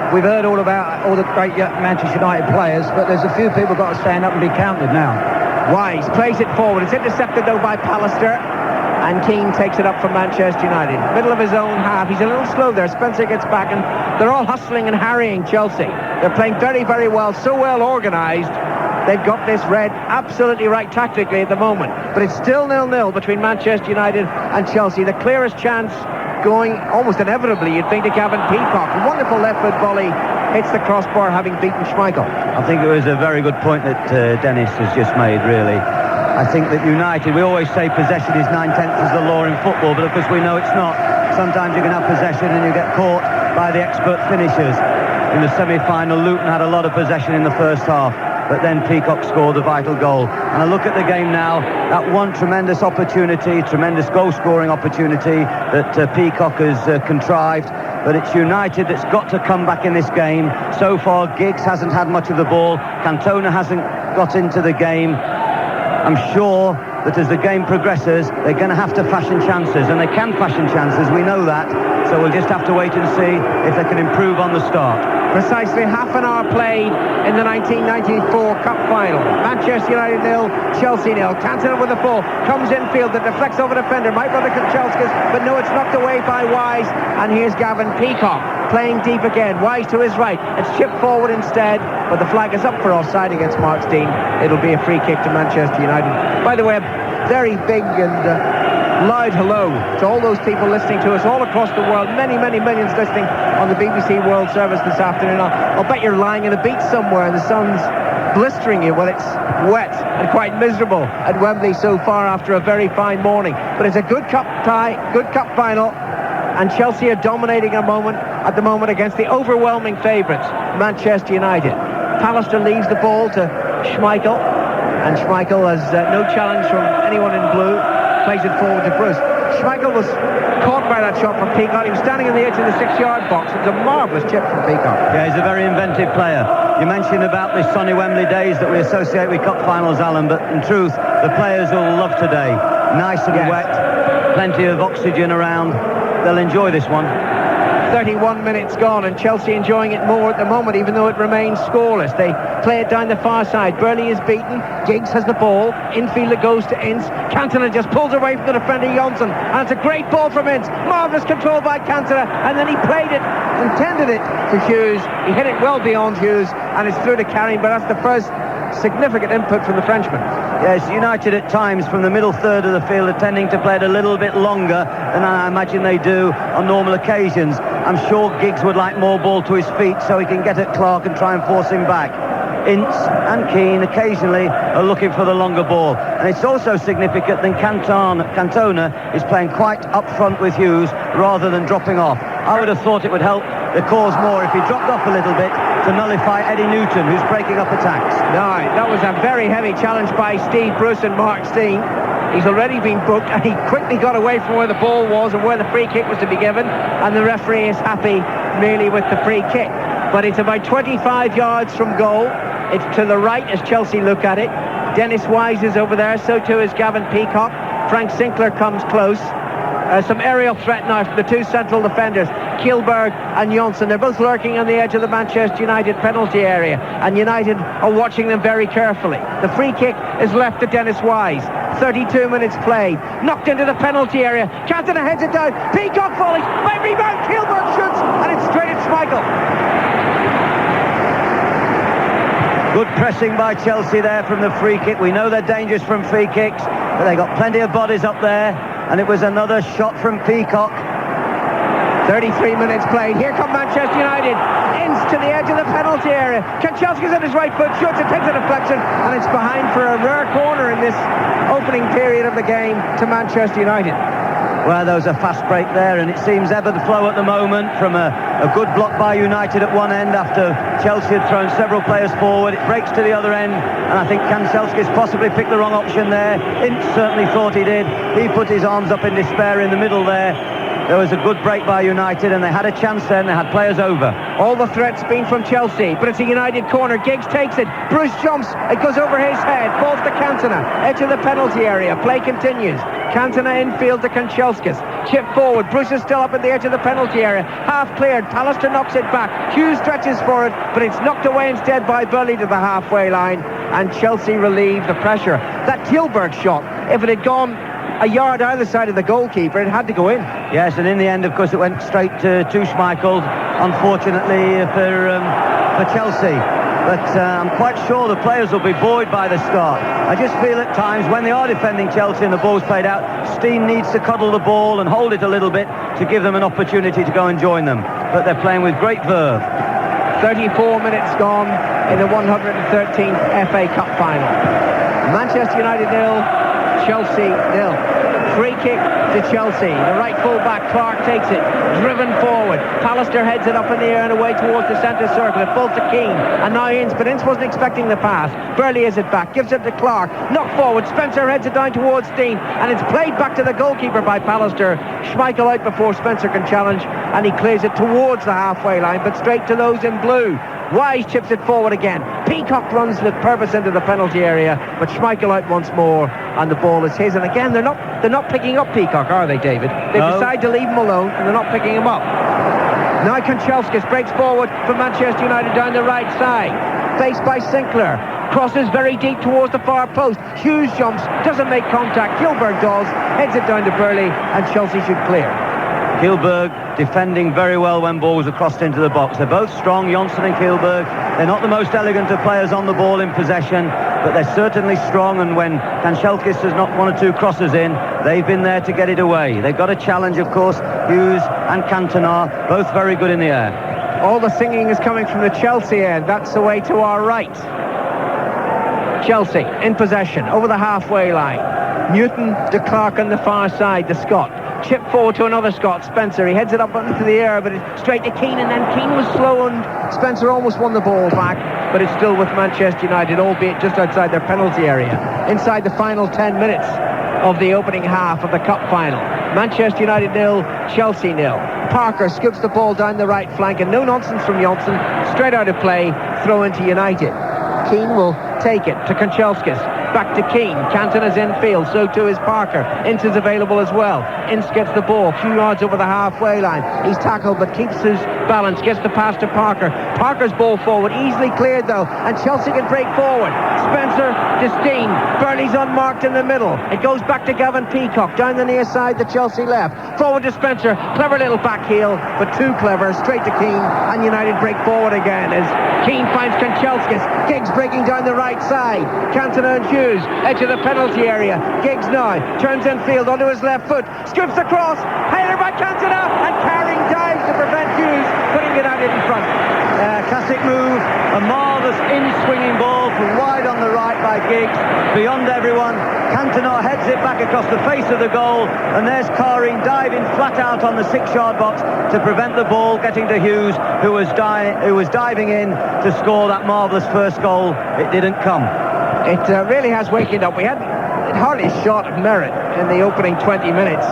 we've heard all about all the great Manchester United players, but there's a few people got to stand up and be counted now. Wise plays it forward. It's intercepted, though, by Pallister. And Keane takes it up from Manchester United. Middle of his own half. He's a little slow there. Spencer gets back, and they're all hustling and harrying Chelsea. They're playing very, very well, so well organised. They've got this read absolutely right tactically at the moment. But it's still 0-0 between Manchester United and Chelsea. The clearest chance going almost inevitably, you'd think, to Gavin Peacock. A wonderful left-foot volley hits the crossbar, having beaten Schmeichel. I think it was a very good point that Dennis has just made, really. I think that United, we always say possession is 9/10 is the law in football, but of course we know it's not. Sometimes you can have possession and you get caught by the expert finishers. In the semi-final, Luton had a lot of possession in the first half. but then Peacock scored the vital goal. And I look at the game now, that one tremendous opportunity, tremendous goal-scoring opportunity that Peacock has contrived, but it's United that's got to come back in this game. So far, Giggs hasn't had much of the ball, Cantona hasn't got into the game. I'm sure that as the game progresses, they're going to have to fashion chances, and they can fashion chances, we know that. So we'll just have to wait and see if they can improve on the start. Precisely half an hour played in the 1994 Cup Final. Manchester United 0, Chelsea 0. Cantona with the ball, comes infield, that deflects over defender, might run the Kanchelskis, but no, it's knocked away by Wise, and here's Gavin Peacock playing deep again. Wise to his right, it's chipped forward instead, but the flag is up for offside against Mark Stein. It'll be a free kick to Manchester United. By the way, a very big and loud hello to all those people listening to us all across the world. Many millions listening on the BBC World Service this afternoon. I'll bet you're lying in a beach somewhere and the sun's blistering you. Well, it's wet and quite miserable at Wembley so far after a very fine morning. But it's a good cup tie, good cup final, and Chelsea are dominating at the moment against the overwhelming favourites, Manchester United. Pallister leaves the ball to Schmeichel, and Schmeichel has no challenge from anyone in blue. Plays it forward to Bruce. Schmeichel was caught by that shot from Peacock. He was standing on the edge of the 6-yard box. It's a marvellous chip from Peacock. Yeah, he's a very inventive player. You mentioned about the sunny Wembley days that we associate with cup finals, Alan, but in truth, the players will love today. Nice and wet, plenty of oxygen around. They'll enjoy this one. 31 minutes gone, and Chelsea enjoying it more at the moment, even though it remains scoreless. They play it down the far side. Burley is beaten. Giggs has the ball. Infield it goes to Ince. Cantona just pulls away from the defender Jonsson, and it's a great ball from Ince. Marvellous control by Cantona, and then he played it, intended it to Hughes. He hit it well beyond Hughes, and it's through to Carring, but that's the first significant input from the Frenchman. Yes, United at times from the middle third of the field are tending to play it a little bit longer than I imagine they do on normal occasions. I'm sure Giggs would like more ball to his feet so he can get at Clark and try and force him back. Ince and Keane occasionally are looking for the longer ball, and it's also significant that Cantona is playing quite up front with Hughes rather than dropping off. I would have thought it would help the cause more if he dropped off a little bit to nullify Eddie Newton, who's breaking up attacks. No, that was a very heavy challenge by Steve Bruce and Mark Stein. He's already been booked, and he quickly got away from where the ball was and where the free kick was to be given, and the referee is happy merely with the free kick. But it's about 25 yards from goal. It's to the right as Chelsea look at it. Dennis Wise is over there, so too is Gavin Peacock. Frank Sinclair comes close. Some aerial threat now from the two central defenders, Kjellberg and Jonsson. They're both lurking on the edge of the Manchester United penalty area, and United are watching them very carefully. The free kick is left to Dennis Wise. 32 minutes played. Knocked into the penalty area. Cantona heads it down. Peacock falling. By rebound. Kjellberg shoots, and it's straight at Schmeichel. Good pressing by Chelsea there from the free kick. We know they're dangerous from free kicks, but they got plenty of bodies up there, and it was another shot from Peacock. 33 minutes played. Here come Manchester United. Ince to the edge of the penalty area. Kanchelskis on his right foot, shoots, it takes a deflection, and it's behind for a rare corner in this opening period of the game to Manchester United. Well, there was a fast break there, and it seems ebb and flow at the moment from a good block by United at one end after Chelsea had thrown several players forward. It breaks to the other end, and I think Kanchelskis possibly picked the wrong option there. Ince certainly thought he did. He put his arms up in despair in the middle there. There was a good break by United, and they had a chance then. They had players over. All the threats been from Chelsea, but it's a United corner. Giggs takes it. Bruce jumps. It goes over his head. Falls to Cantona. Edge of the penalty area. Play continues. Cantona infield to Kanchelskis. Chip forward. Bruce is still up at the edge of the penalty area. Half cleared. Pallister knocks it back. Hughes stretches for it, but it's knocked away instead by Burley to the halfway line, and Chelsea relieve the pressure. That Kjellberg shot, if it had gone a yard either side of the goalkeeper, it had to go in. Yes, and in the end, of course, it went straight to Schmeichel, unfortunately for Chelsea. But I'm quite sure the players will be buoyed by the start. I just feel at times when they are defending Chelsea and the ball's played out, Stein needs to cuddle the ball and hold it a little bit to give them an opportunity to go and join them. But they're playing with great verve. 34 minutes gone in the 113th FA Cup final. Manchester United 0, Chelsea 0. Free kick to Chelsea. The right full-back, Clark, takes it. Driven forward. Pallister heads it up in the air and away towards the centre circle. It falls to Keane. And now Ince, but Ince wasn't expecting the pass. Burley is it back. Gives it to Clark. Knocked forward. Spencer heads it down towards Dean. And it's played back to the goalkeeper by Pallister. Schmeichel out before Spencer can challenge. And he clears it towards the halfway line, but straight to those in blue. Wise chips it forward again. Peacock runs with purpose into the penalty area, but Schmeichel out once more, and the ball is his. And again, they're not picking up Peacock, are they, David? They decide to leave him alone, and they're not picking him up. Now Kanchelskis breaks forward for Manchester United down the right side, faced by Sinclair. Crosses very deep towards the far post. Hughes jumps, doesn't make contact. Kilberg does, heads it down to Burley, and Chelsea should clear. Kilberg defending very well when balls are crossed into the box. They're both strong, Johnson and Kilberg. They're not the most elegant of players on the ball in possession, but they're certainly strong, and when Kanchelskis has knocked one or two crosses in, they've been there to get it away. They've got a challenge, of course. Hughes and Cantona, both very good in the air. All the singing is coming from the Chelsea end. That's the way to our right. Chelsea in possession over the halfway line. Newton to Clark on the far side, the Scot. Chip forward to another Scot, Spencer. He heads it up into the air, but it's straight to Keane, and then Keane was slow, and Spencer almost won the ball back, but it's still with Manchester United, albeit just outside their penalty area. Inside the final 10 minutes of the opening half of the cup final. Manchester United 0, Chelsea 0. Parker scoops the ball down the right flank, and no nonsense from Johnson. Straight out of play, throw into United. Keane will take it to Kanchelskis. Back to Keane. Cantona's infield, so too is Parker. Ince is available as well. Ince gets the ball, a few yards over the halfway line. He's tackled but keeps his balance, gets the pass to Parker. Parker's ball forward, easily cleared though, and Chelsea can break forward. Spencer to Steen. Burley's unmarked in the middle. It goes back to Gavin Peacock, down the near side, the Chelsea left. Forward to Spencer, clever little back heel, but too clever, straight to Keane, and United break forward again as Keane finds Kanchelskis. Giggs breaking down the right side. Cantona and Hughes, edge of the penalty area. Giggs now turns infield onto his left foot, strips across, header by Cantona, and carrying dives to prevent Hughes putting it out in front. Classic move, a marvellous in-swinging ball from wide on the right by Giggs, beyond everyone. Cantona heads it back across the face of the goal, and there's Carine diving flat out on the 6-yard box to prevent the ball getting to Hughes, who was diving in to score that marvellous first goal. It didn't come. It really has wakened up. We had hardly a shot of merit in the opening 20 minutes,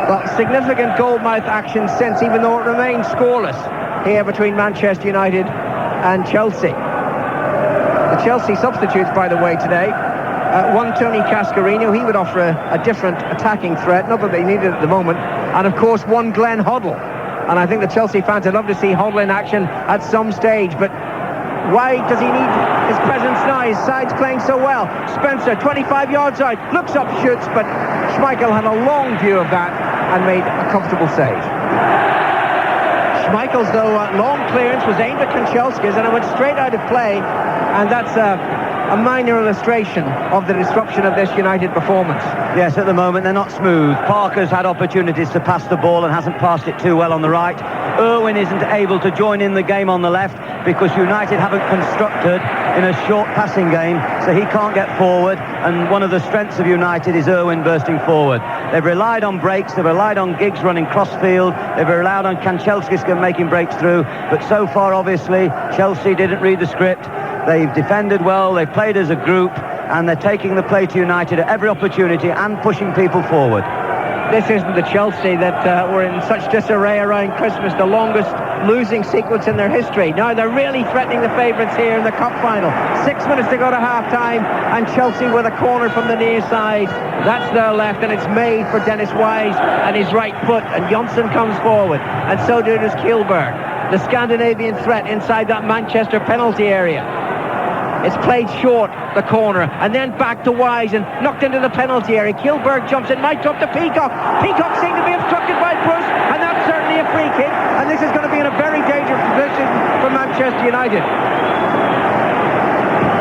but significant goal-mouth action since, even though it remains scoreless here between Manchester United and Chelsea. The Chelsea substitutes, by the way, today. One, Tony Cascarino. He would offer a different attacking threat, not that they need it at the moment. And of course, one, Glenn Hoddle. And I think the Chelsea fans would love to see Hoddle in action at some stage, but why does he need his presence now? His side's playing so well. Spencer, 25 yards out, looks up, shoots, but Schmeichel had a long view of that and made a comfortable save. Schmeichel's, though, long clearance was aimed at Kanchelskis, and it went straight out of play, and that's a minor illustration of the disruption of this United performance. Yes, at the moment they're not smooth. Parker's had opportunities to pass the ball and hasn't passed it too well on the right. Irwin isn't able to join in the game on the left because United haven't constructed in a short passing game, so he can't get forward, and one of the strengths of United is Irwin bursting forward. They've relied on breaks, they've relied on Giggs running cross-field, they've relied on Kanchelskis making breaks through, but so far, obviously, Chelsea didn't read the script. They've defended well, they've played as a group, and they're taking the play to United at every opportunity and pushing people forward. This isn't the Chelsea that were in such disarray around Christmas, the longest losing sequence in their history. Now they're really threatening the favourites here in the cup final. 6 minutes to go to half-time, and Chelsea with a corner from the near side. That's their left, and it's made for Dennis Wise and his right foot, and Johnson comes forward, and so does Kilberg. The Scandinavian threat inside that Manchester penalty area. It's played short, the corner, and then back to Wise and knocked into the penalty area. Kilberg jumps in, might drop to Peacock. Peacock seemed to be obstructed by Bruce, and that's certainly a free kick, and this is going to be in a very dangerous position for Manchester United.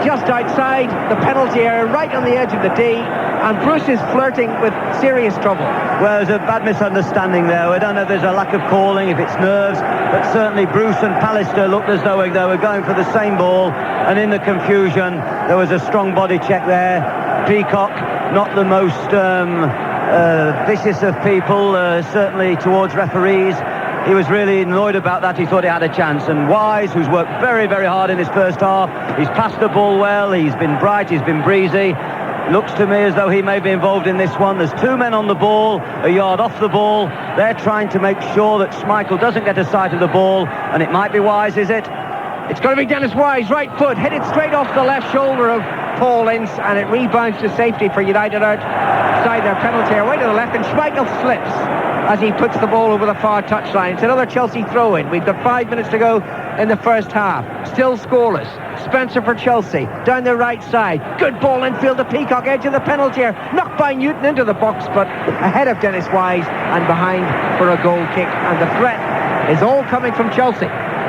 Just outside the penalty area, right on the edge of the D, and Bruce is flirting with serious trouble. Well, there's a bad misunderstanding there. I don't know if there's a lack of calling, if it's nerves, but certainly Bruce and Pallister looked as though they were going for the same ball, and in the confusion there was a strong body check there. Peacock, not the most vicious of people, certainly towards referees. He was really annoyed about that. He thought he had a chance. And Wise, who's worked very, very hard in his first half, he's passed the ball well, he's been bright, he's been breezy. Looks to me as though he may be involved in this one. There's two men on the ball, a yard off the ball. They're trying to make sure that Schmeichel doesn't get a sight of the ball, and it might be Wise, is it? It's going to be Dennis Wise, right foot, headed straight off the left shoulder of Paul Ince, and it rebounds to safety for United outside their penalty area, way to the left, and Schmeichel slips as he puts the ball over the far touchline. It's another Chelsea throw-in. We've got 5 minutes to go in the first half. Still scoreless. Spencer for Chelsea, down the right side. Good ball infield to Peacock, edge of the penalty area. Knocked by Newton into the box, but ahead of Dennis Wise and behind for a goal kick. And the threat is all coming from Chelsea.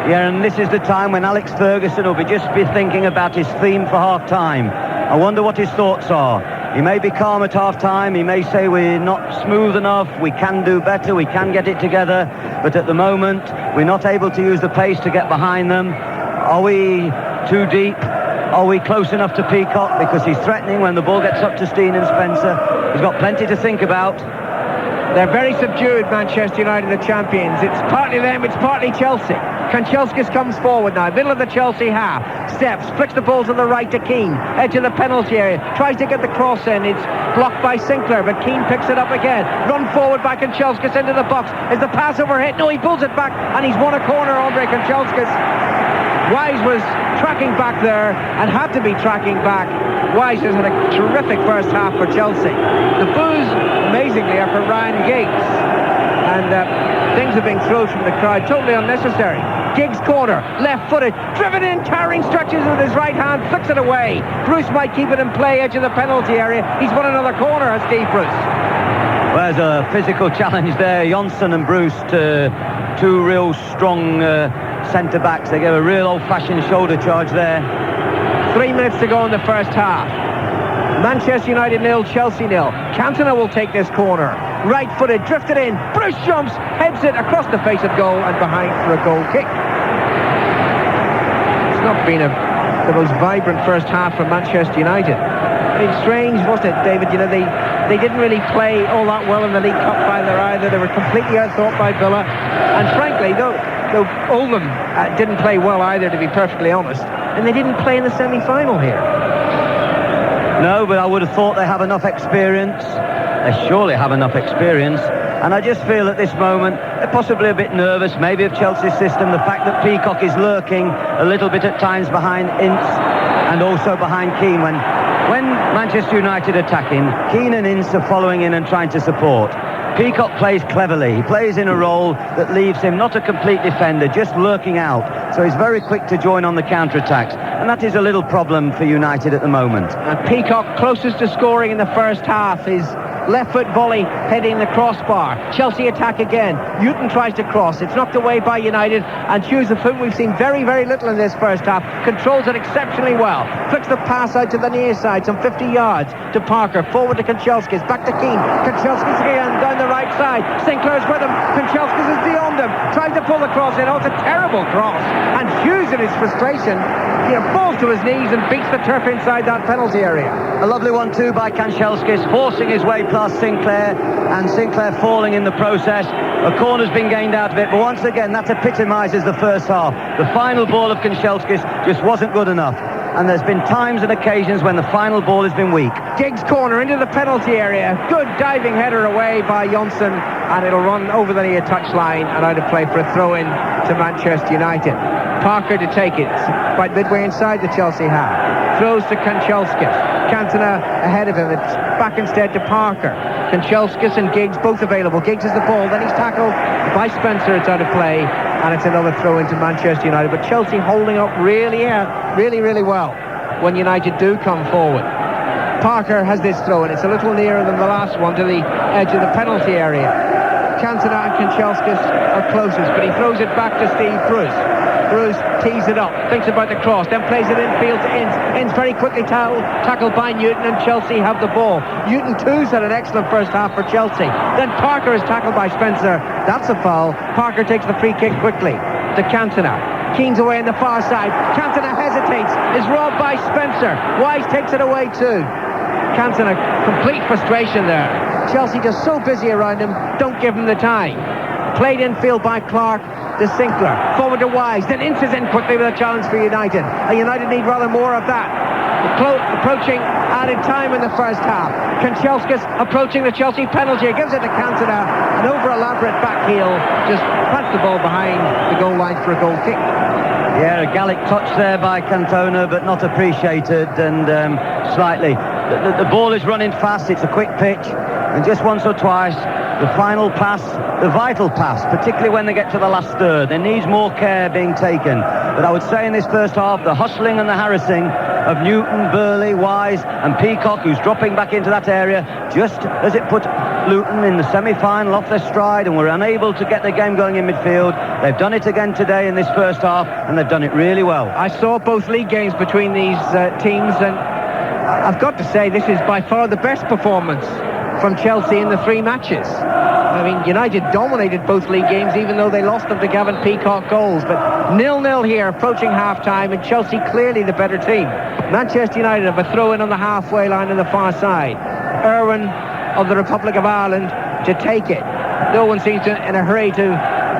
Yeah, and this is the time when Alex Ferguson will just be thinking about his theme for half-time. I wonder what his thoughts are. He may be calm at half-time, he may say we're not smooth enough, we can do better, we can get it together, but at the moment we're not able to use the pace to get behind them. Are we too deep? Are we close enough to Peacock? Because he's threatening when the ball gets up to Steen and Spencer. He's got plenty to think about. They're very subdued, Manchester United, the champions. It's partly them, it's partly Chelsea. Kanchelskis comes forward now, middle of the Chelsea half. Steps, flicks the ball to the right to Keane. Edge of the penalty area. Tries to get the cross in. It's blocked by Sinclair, but Keane picks it up again. Run forward by Kanchelskis into the box. Is the pass overhit? No, he pulls it back, and he's won a corner, Andre Kanchelskis. Wise was tracking back there and had to be tracking back. Wise has had a terrific first half for Chelsea. The boos, amazingly, are for Ryan Giggs. And things are being thrown from the crowd, totally unnecessary. Giggs corner, left-footed, driven in, carrying stretches with his right hand, flicks it away. Bruce might keep it in play, edge of the penalty area. He's won another corner, has Steve Bruce. Well, there's a physical challenge there. Johnson and Bruce, two real strong centre-backs. They gave a real old-fashioned shoulder charge there. 3 minutes to go in the first half. Manchester United 0, Chelsea 0. Cantona will take this corner. Right-footed, drifted in. Bruce jumps, heads it across the face of goal and behind for a goal kick. It's not been the most vibrant first half for Manchester United. I mean, strange, wasn't it, David? You know, they didn't really play all that well in the League Cup final either. They were completely outthought by Villa. And frankly, though Oldham didn't play well either, to be perfectly honest, and they didn't play in the semi-final here. No, but I would have thought they have enough experience. They surely have enough experience. And I just feel at this moment they're possibly a bit nervous, maybe of Chelsea's system. The fact that Peacock is lurking a little bit at times behind Ince and also behind Keane. When Manchester United attacking, Keane and Ince are following in and trying to support. Peacock plays cleverly. He plays in a role that leaves him not a complete defender, just lurking out. So he's very quick to join on the counter-attacks. And that is a little problem for United at the moment. And Peacock closest to scoring in the first half. His left foot volley heading the crossbar. Chelsea attack again. Newton tries to cross. It's knocked away by United. And Hughes, of whom we've seen very, very little in this first half, controls it exceptionally well. Flicks the pass out to the near side, some 50 yards to Parker. Forward to Kanchelskis. Back to Keane. Kanchelskis again down the right side. Sinclair's with him. Kanchelskis is beyond him. Tries to pull the cross in. Oh, it's a terrible cross. And Hughes, in his frustration, falls to his knees and beats the turf inside that penalty area. A lovely one too by Kanchelskis, forcing his way past Sinclair, and Sinclair falling in the process. A corner's been gained out of it, but once again that epitomises the first half. The final ball of Kanchelskis just wasn't good enough, and there's been times and occasions when the final ball has been weak. Giggs corner into the penalty area. Good diving header away by Johnson, and it'll run over the near touchline and out of play for a throw-in to Manchester United. Parker to take it, right midway inside the Chelsea half. Throws to Kanchelskis. Cantona ahead of him. It's back instead to Parker. Kanchelskis and Giggs both available. Giggs has the ball, then he's tackled by Spencer. It's out of play, and it's another throw into Manchester United. But Chelsea holding up really well when United do come forward. Parker has this throw, and it's a little nearer than the last one to the edge of the penalty area. Cantona and Kanchelskis are closest, but he throws it back to Steve Bruce. Bruce tees it up, thinks about the cross, then plays it infield to Ince. Ince very quickly tackled by Newton, and Chelsea have the ball. Newton too's had an excellent first half for Chelsea. Then Parker is tackled by Spencer. That's a foul. Parker takes the free kick quickly to Cantona. Keane's away on the far side. Cantona hesitates, is robbed by Spencer. Wise takes it away too. Cantona, complete frustration there. Chelsea just so busy around him, don't give him the time. Played infield by Clark to Sinclair, forward to Wise, then Ince in quickly with a challenge for United. And United need rather more of that. Approaching added time in the first half. Kanchelskis approaching the Chelsea penalty, gives it to Cantona, an over-elaborate back heel, just puts the ball behind the goal line for a goal kick. Yeah, a Gallic touch there by Cantona, but not appreciated, and slightly. The ball is running fast, it's a quick pitch, and just once or twice, the final pass, the vital pass, particularly when they get to the last third, there needs more care being taken. But I would say in this first half, the hustling and the harassing of Newton, Burley, Wise and Peacock, who's dropping back into that area, just as it put Luton in the semi-final off their stride and were unable to get the game going in midfield. They've done it again today in this first half, and they've done it really well. I saw both league games between these teams, and I've got to say this is by far the best performance from Chelsea in the 3 matches. I mean, United dominated both league games, even though they lost them to Gavin Peacock goals. But 0-0 here, approaching half-time, and Chelsea clearly the better team. Manchester United have a throw-in on the halfway line on the far side. Irwin of the Republic of Ireland to take it. No one seems in a hurry to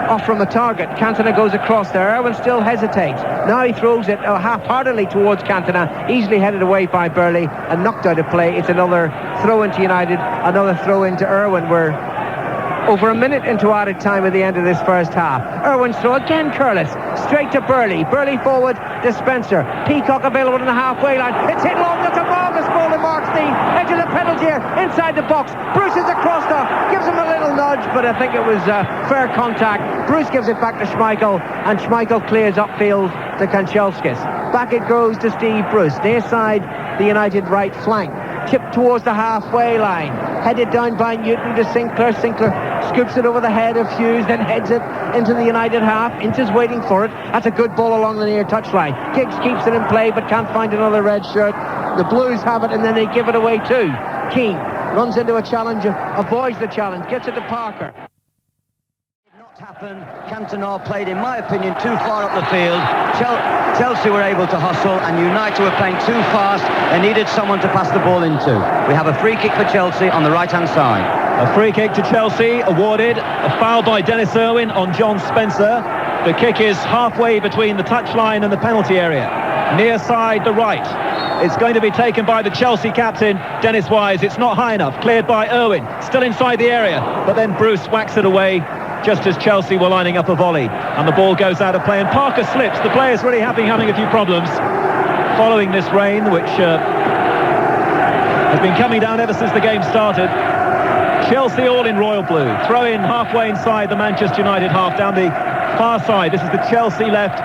offer him a target. Cantona goes across there. Irwin still hesitates. Now he throws it half-heartedly towards Cantona, easily headed away by Burley and knocked out of play. It's another throw-in to United, another throw-in to Irwin. We're over a minute into added time at the end of this first half. Irwin's throw again careless, straight to Burley. Burley forward to Spencer. Peacock available on the halfway line. It's hit long. That's a marvellous ball to marks the edge of the penalty here, inside the box. Bruce is across now, gives him a little nudge, but I think it was fair contact. Bruce gives it back to Schmeichel, and Schmeichel clears upfield to Kanchelskis. Back it goes to Steve Bruce, near side the United right flank. Tipped towards the halfway line, headed down by Newton to Sinclair. Sinclair scoops it over the head of Hughes, then heads it into the United half. Ince is waiting for it. That's a good ball along the near touchline. Giggs keeps it in play but can't find another red shirt. The Blues have it and then they give it away too. Keane runs into a challenge, avoids the challenge, gets it to Parker. Happen. Cantona played, in my opinion, too far up the field. Chelsea were able to hustle, and United were playing too fast. They needed someone to pass the ball into. We have a free kick for Chelsea on the right-hand side. A free kick to Chelsea awarded. A foul by Dennis Irwin on John Spencer. The kick is halfway between the touchline and the penalty area. Near side, the right. It's going to be taken by the Chelsea captain, Dennis Wise. It's not high enough. Cleared by Irwin. Still inside the area. But then Bruce whacks it away just as Chelsea were lining up a volley. And the ball goes out of play. And Parker slips. The player's really having a few problems following this rain, which has been coming down ever since the game started. Chelsea all in royal blue. Throw in halfway inside the Manchester United half down the far side. This is the Chelsea left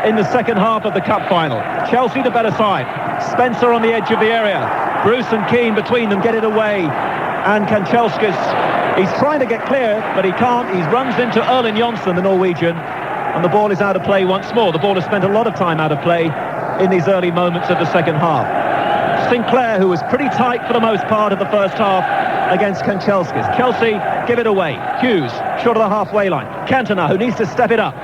in the second half of the cup final. Chelsea the better side. Spencer on the edge of the area. Bruce and Keane between them get it away. And Kanchelskis, he's trying to get clear, but he can't. He runs into Erling Jonsson, the Norwegian, and the ball is out of play once more. The ball has spent a lot of time out of play in these early moments of the second half. Sinclair, who was pretty tight for the most part of the first half against Kanchelskis. Chelsea give it away. Hughes, short of the halfway line. Cantona, who needs to step it up.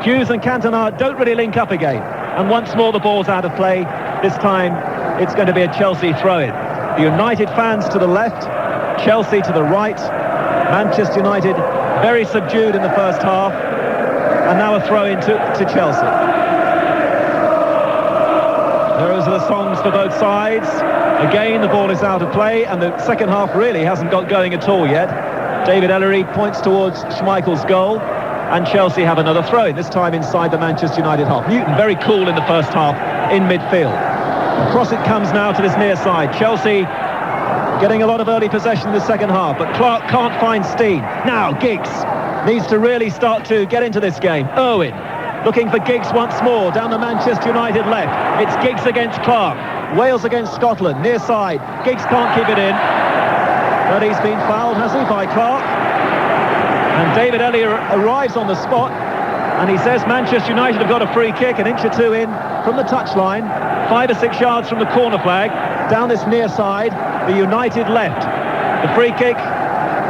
Hughes and Cantona don't really link up again. And once more the ball's out of play. This time it's going to be a Chelsea throw-in. The United fans to the left, Chelsea to the right. Manchester United very subdued in the first half, and now a throw-in to Chelsea. Those are the songs for both sides. Again, the ball is out of play, and the second half really hasn't got going at all yet. David Ellery points towards Schmeichel's goal, and Chelsea have another throw-in, this time inside the Manchester United half. Newton very cool in the first half in midfield. Across it comes now to this near side. Chelsea getting a lot of early possession in the second half, but Clark can't find steam. Now Giggs needs to really start to get into this game. Irwin looking for Giggs once more down the Manchester United left. It's Giggs against Clark. Wales against Scotland, near side. Giggs can't keep it in, but he's been fouled, has he, by Clark? And David Elliott arrives on the spot, and he says Manchester United have got a free kick, an inch or two in from the touchline, 5 or 6 yards from the corner flag, down this near side, the United left. The free kick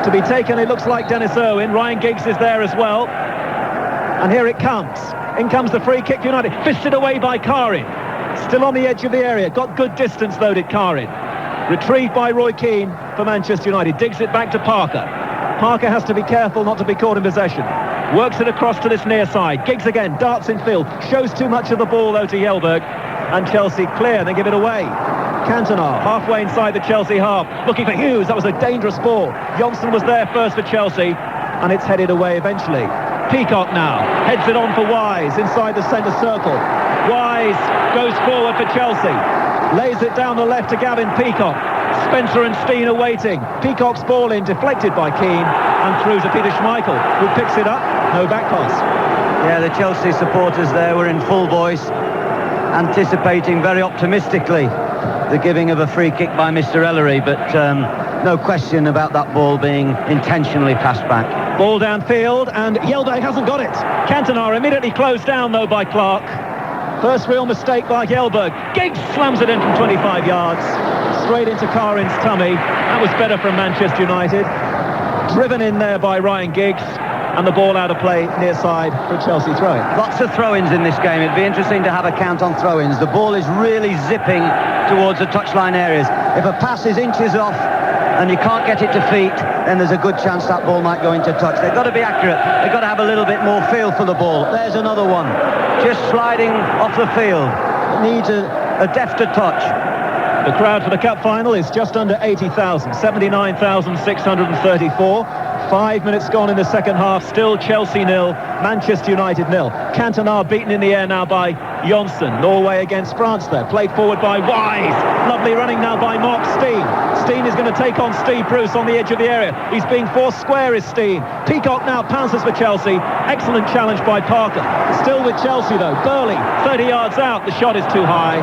to be taken, it looks like Dennis Irwin. Ryan Giggs is there as well. And here it comes. In comes the free kick for United. Fisted away by Karin. Still on the edge of the area. Got good distance though, did Karin. Retrieved by Roy Keane for Manchester United. Digs it back to Parker. Parker has to be careful not to be caught in possession. Works it across to this near side. Giggs again, darts in field. Shows too much of the ball, though, to Jelberg. And Chelsea clear, then give it away. Cantona, halfway inside the Chelsea half. Looking for Hughes. That was a dangerous ball. Johnson was there first for Chelsea. And it's headed away eventually. Peacock now. Heads it on for Wise inside the centre circle. Wise goes forward for Chelsea. Lays it down the left to Gavin Peacock. Spencer and Steen are waiting. Peacock's ball in, deflected by Keane, and through to Peter Schmeichel, who picks it up. No back pass. Yeah, the Chelsea supporters there were in full voice, anticipating very optimistically the giving of a free kick by Mr. Ellery, but no question about that ball being intentionally passed back. Ball downfield, and Jelberg hasn't got it. Cantona immediately closed down, though, by Clark. First real mistake by Jelberg. Giggs slams it in from 25 yards. Straight into Karin's tummy. That was better from Manchester United. Driven in there by Ryan Giggs. And the ball out of play near side for a Chelsea throw-in. Lots of throw-ins in this game. It'd be interesting to have a count on throw-ins. The ball is really zipping towards the touchline areas. If a pass is inches off and you can't get it to feet, then there's a good chance that ball might go into touch. They've got to be accurate. They've got to have a little bit more feel for the ball. There's another one. Just sliding off the field. It needs a defter touch. The crowd for the Cup final is just under 80,000, 79,634. 5 minutes gone in the second half, still Chelsea 0, Manchester United 0. Cantona beaten in the air now by Johnson. Norway against France there, played forward by Wise. Lovely running now by Mark Steen. Steen is going to take on Steve Bruce on the edge of the area. He's being forced square, is Steen. Peacock now pounces for Chelsea. Excellent challenge by Parker. Still with Chelsea though, Burley, 30 yards out. The shot is too high,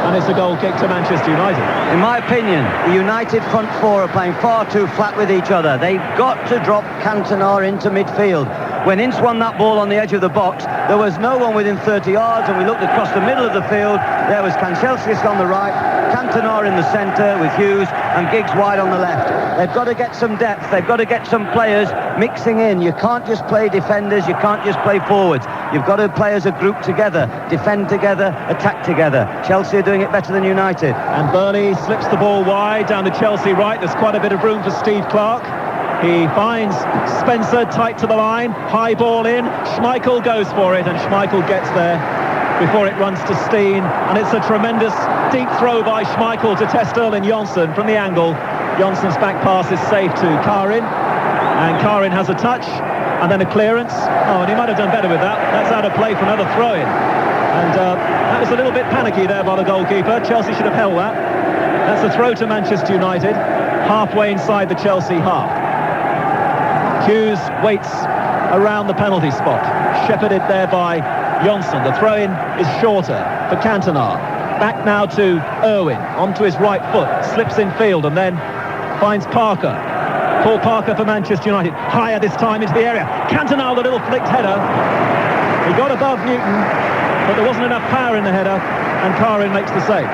and it's a goal kick to Manchester United. In my opinion, the United front four are playing far too flat with each other. They've got to drop Cantona into midfield. When Ince won that ball on the edge of the box, there was no one within 30 yards, and we looked across the middle of the field. There was Kanchelskis on the right, Cantona in the centre with Hughes, and Giggs wide on the left. They've got to get some depth. They've got to get some players mixing in. You can't just play defenders. You can't just play forwards. You've got to play as a group together, defend together, attack together. Chelsea are doing it better than United. And Burley slips the ball wide down the Chelsea right. There's quite a bit of room for Steve Clark. He finds Spencer tight to the line. High ball in. Schmeichel goes for it, and Schmeichel gets there before it runs to Steen. And it's a tremendous deep throw by Schmeichel to test Erling Johnson from the angle. Johnson's back pass is safe to Karin. And Karin has a touch. And then a clearance. Oh, and he might have done better with that. That's out of play for another throw-in. And that was a little bit panicky there by the goalkeeper. Chelsea should have held that. That's a throw to Manchester United, halfway inside the Chelsea half. Hughes waits around the penalty spot. Shepherded there by Johnson. The throw-in is shorter for Cantona. Back now to Irwin. Onto his right foot. Slips in field and then finds Parker. Paul Parker for Manchester United. Higher this time into the area. Cantona, the little flicked header. He got above Newton, but there wasn't enough power in the header, and Karin makes the save.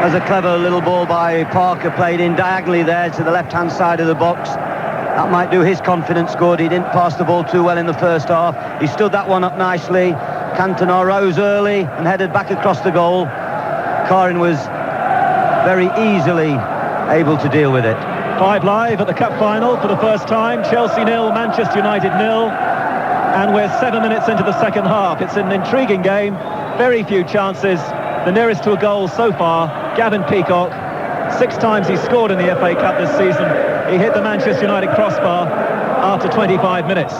As a clever little ball by Parker, played in diagonally there to the left-hand side of the box. That might do his confidence good. He didn't pass the ball too well in the first half. He stood that one up nicely. Cantona rose early and headed back across the goal. Karin was very easily able to deal with it. 5 Live at the Cup final for the first time. Chelsea 0, Manchester United 0. And we're 7 minutes into the second half. It's an intriguing game. Very few chances. The nearest to a goal so far, Gavin Peacock. 6 times he scored in the FA Cup this season. He hit the Manchester United crossbar after 25 minutes.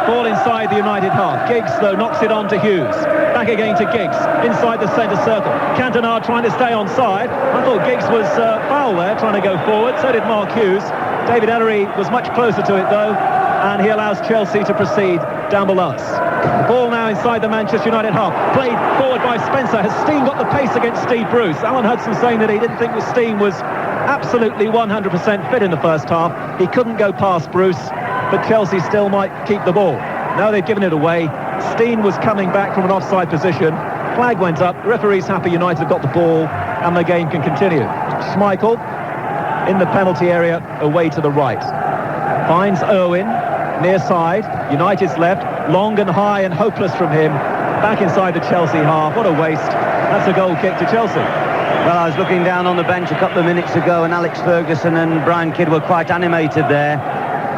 Ball inside the United half. Giggs, though, knocks it on to Hughes. Back again to Giggs, inside the centre circle. Cantona trying to stay onside. I thought Giggs was foul there, trying to go forward. So did Mark Hughes. David Ellery was much closer to it, though, and he allows Chelsea to proceed down below us. The ball now inside the Manchester United half. Played forward by Spencer. Has Steen got the pace against Steve Bruce? Alan Hudson saying that he didn't think that Steen was absolutely 100% fit in the first half. He couldn't go past Bruce, but Chelsea still might keep the ball. Now they've given it away. Steen was coming back from an offside position. Flag went up. The referee's happy United have got the ball, and the game can continue. Schmeichel in the penalty area, away to the right. Finds Irwin, near side. United's left. Long and high and hopeless from him. Back inside the Chelsea half. What a waste. That's a goal kick to Chelsea. Well, I was looking down on the bench a couple of minutes ago, and Alex Ferguson and Brian Kidd were quite animated there.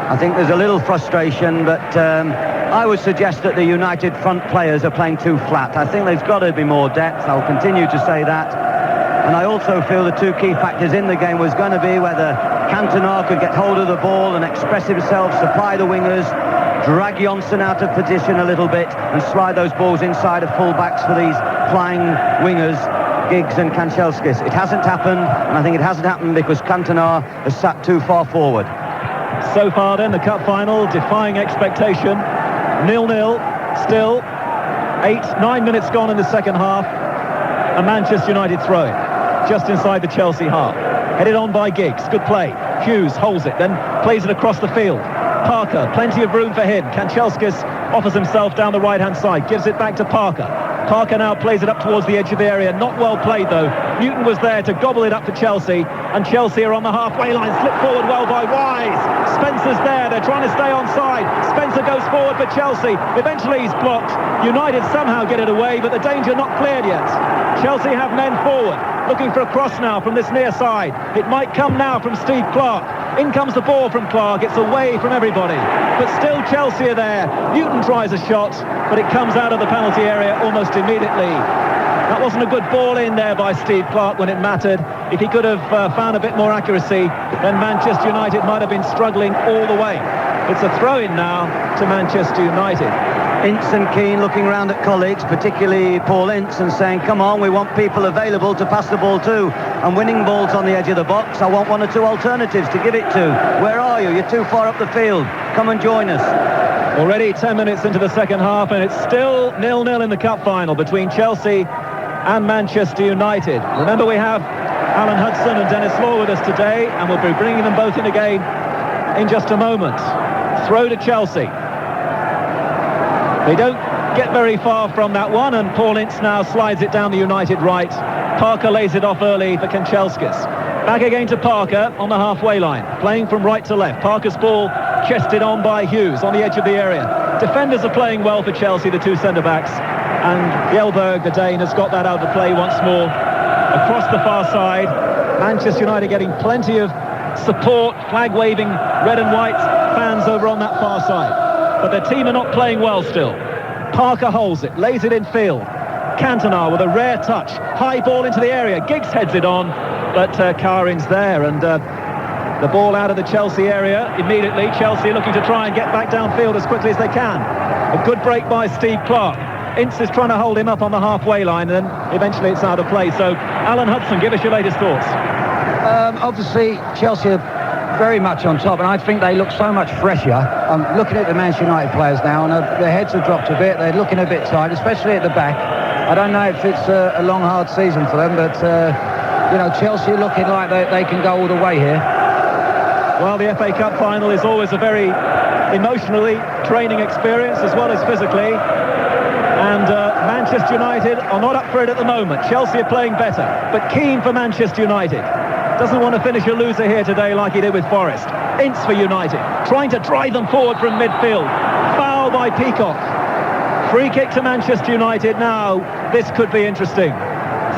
I think there's a little frustration, but I would suggest that the United front players are playing too flat. I think there's got to be more depth. I'll continue to say that. And I also feel the two key factors in the game was going to be whether Cantona could get hold of the ball and express himself, supply the wingers, drag Johnson out of position a little bit and slide those balls inside of full-backs for these flying wingers, Giggs and Kanchelskis. It hasn't happened, and I think it hasn't happened because Cantona has sat too far forward. So far then, the cup final, defying expectation. 0-0, still. 9 minutes gone in the second half. A Manchester United throw-in, just inside the Chelsea half. Headed on by Giggs, good play. Hughes holds it, then plays it across the field. Parker, plenty of room for him. Kanchelskis offers himself down the right-hand side, gives it back to Parker. Parker now plays it up towards the edge of the area. Not well played, though. Newton was there to gobble it up for Chelsea, and Chelsea are on the halfway line. Slip forward well by Wise. Spencer's there. They're trying to stay onside. Spencer goes forward for Chelsea. Eventually he's blocked. United somehow get it away, but the danger not cleared yet. Chelsea have men forward, looking for a cross now from this near side. It might come now from Steve Clarke. In comes the ball from Clarke. It's away from everybody. But still Chelsea are there. Newton tries a shot, but it comes out of the penalty area almost immediately. That wasn't a good ball in there by Steve Clarke when it mattered. If he could have found a bit more accuracy, then Manchester United might have been struggling all the way. It's a throw-in now to Manchester United. Ince and Keane looking round at colleagues, particularly Paul Ince, and saying, come on, we want people available to pass the ball to. And winning balls on the edge of the box, I want one or two alternatives to give it to. Where are you? You're too far up the field. Come and join us. Already 10 minutes into the second half, and it's still 0-0 in the cup final between Chelsea and Manchester United. Remember, we have Alan Hudson and Dennis Law with us today, and we'll be bringing them both in again in just a moment. Throw to Chelsea. They don't get very far from that one, and Paul Ince now slides it down the United right. Parker lays it off early for Kanchelskis. Back again to Parker on the halfway line, playing from right to left. Parker's ball chested on by Hughes on the edge of the area. Defenders are playing well for Chelsea, the two centre-backs, and Bjelberg, the Dane, has got that out of play once more. Across the far side, Manchester United getting plenty of support, flag-waving red and white fans over on that far side. But their team are not playing well still. Parker holds it, lays it in field. Cantona with a rare touch. High ball into the area. Giggs heads it on, but Karin's there, and the ball out of the Chelsea area immediately. Chelsea looking to try and get back downfield as quickly as they can. A good break by Steve Clarke. Ince is trying to hold him up on the halfway line, and then eventually it's out of play. So, Alan Hudson, give us your latest thoughts. Obviously, Chelsea are very much on top, and I think they look so much fresher. I'm looking at the Manchester United players now, and their heads have dropped a bit. They're looking a bit tired, especially at the back. I don't know if it's a long, hard season for them, but you know, Chelsea are looking like they can go all the way here. Well, the FA Cup final is always a very emotionally draining experience, as well as physically. And Manchester United are not up for it at the moment. Chelsea are playing better, but keen for Manchester United. Doesn't want to finish a loser here today like he did with Forest. Ince for United, trying to drive them forward from midfield. Foul by Peacock. Free kick to Manchester United now. This could be interesting.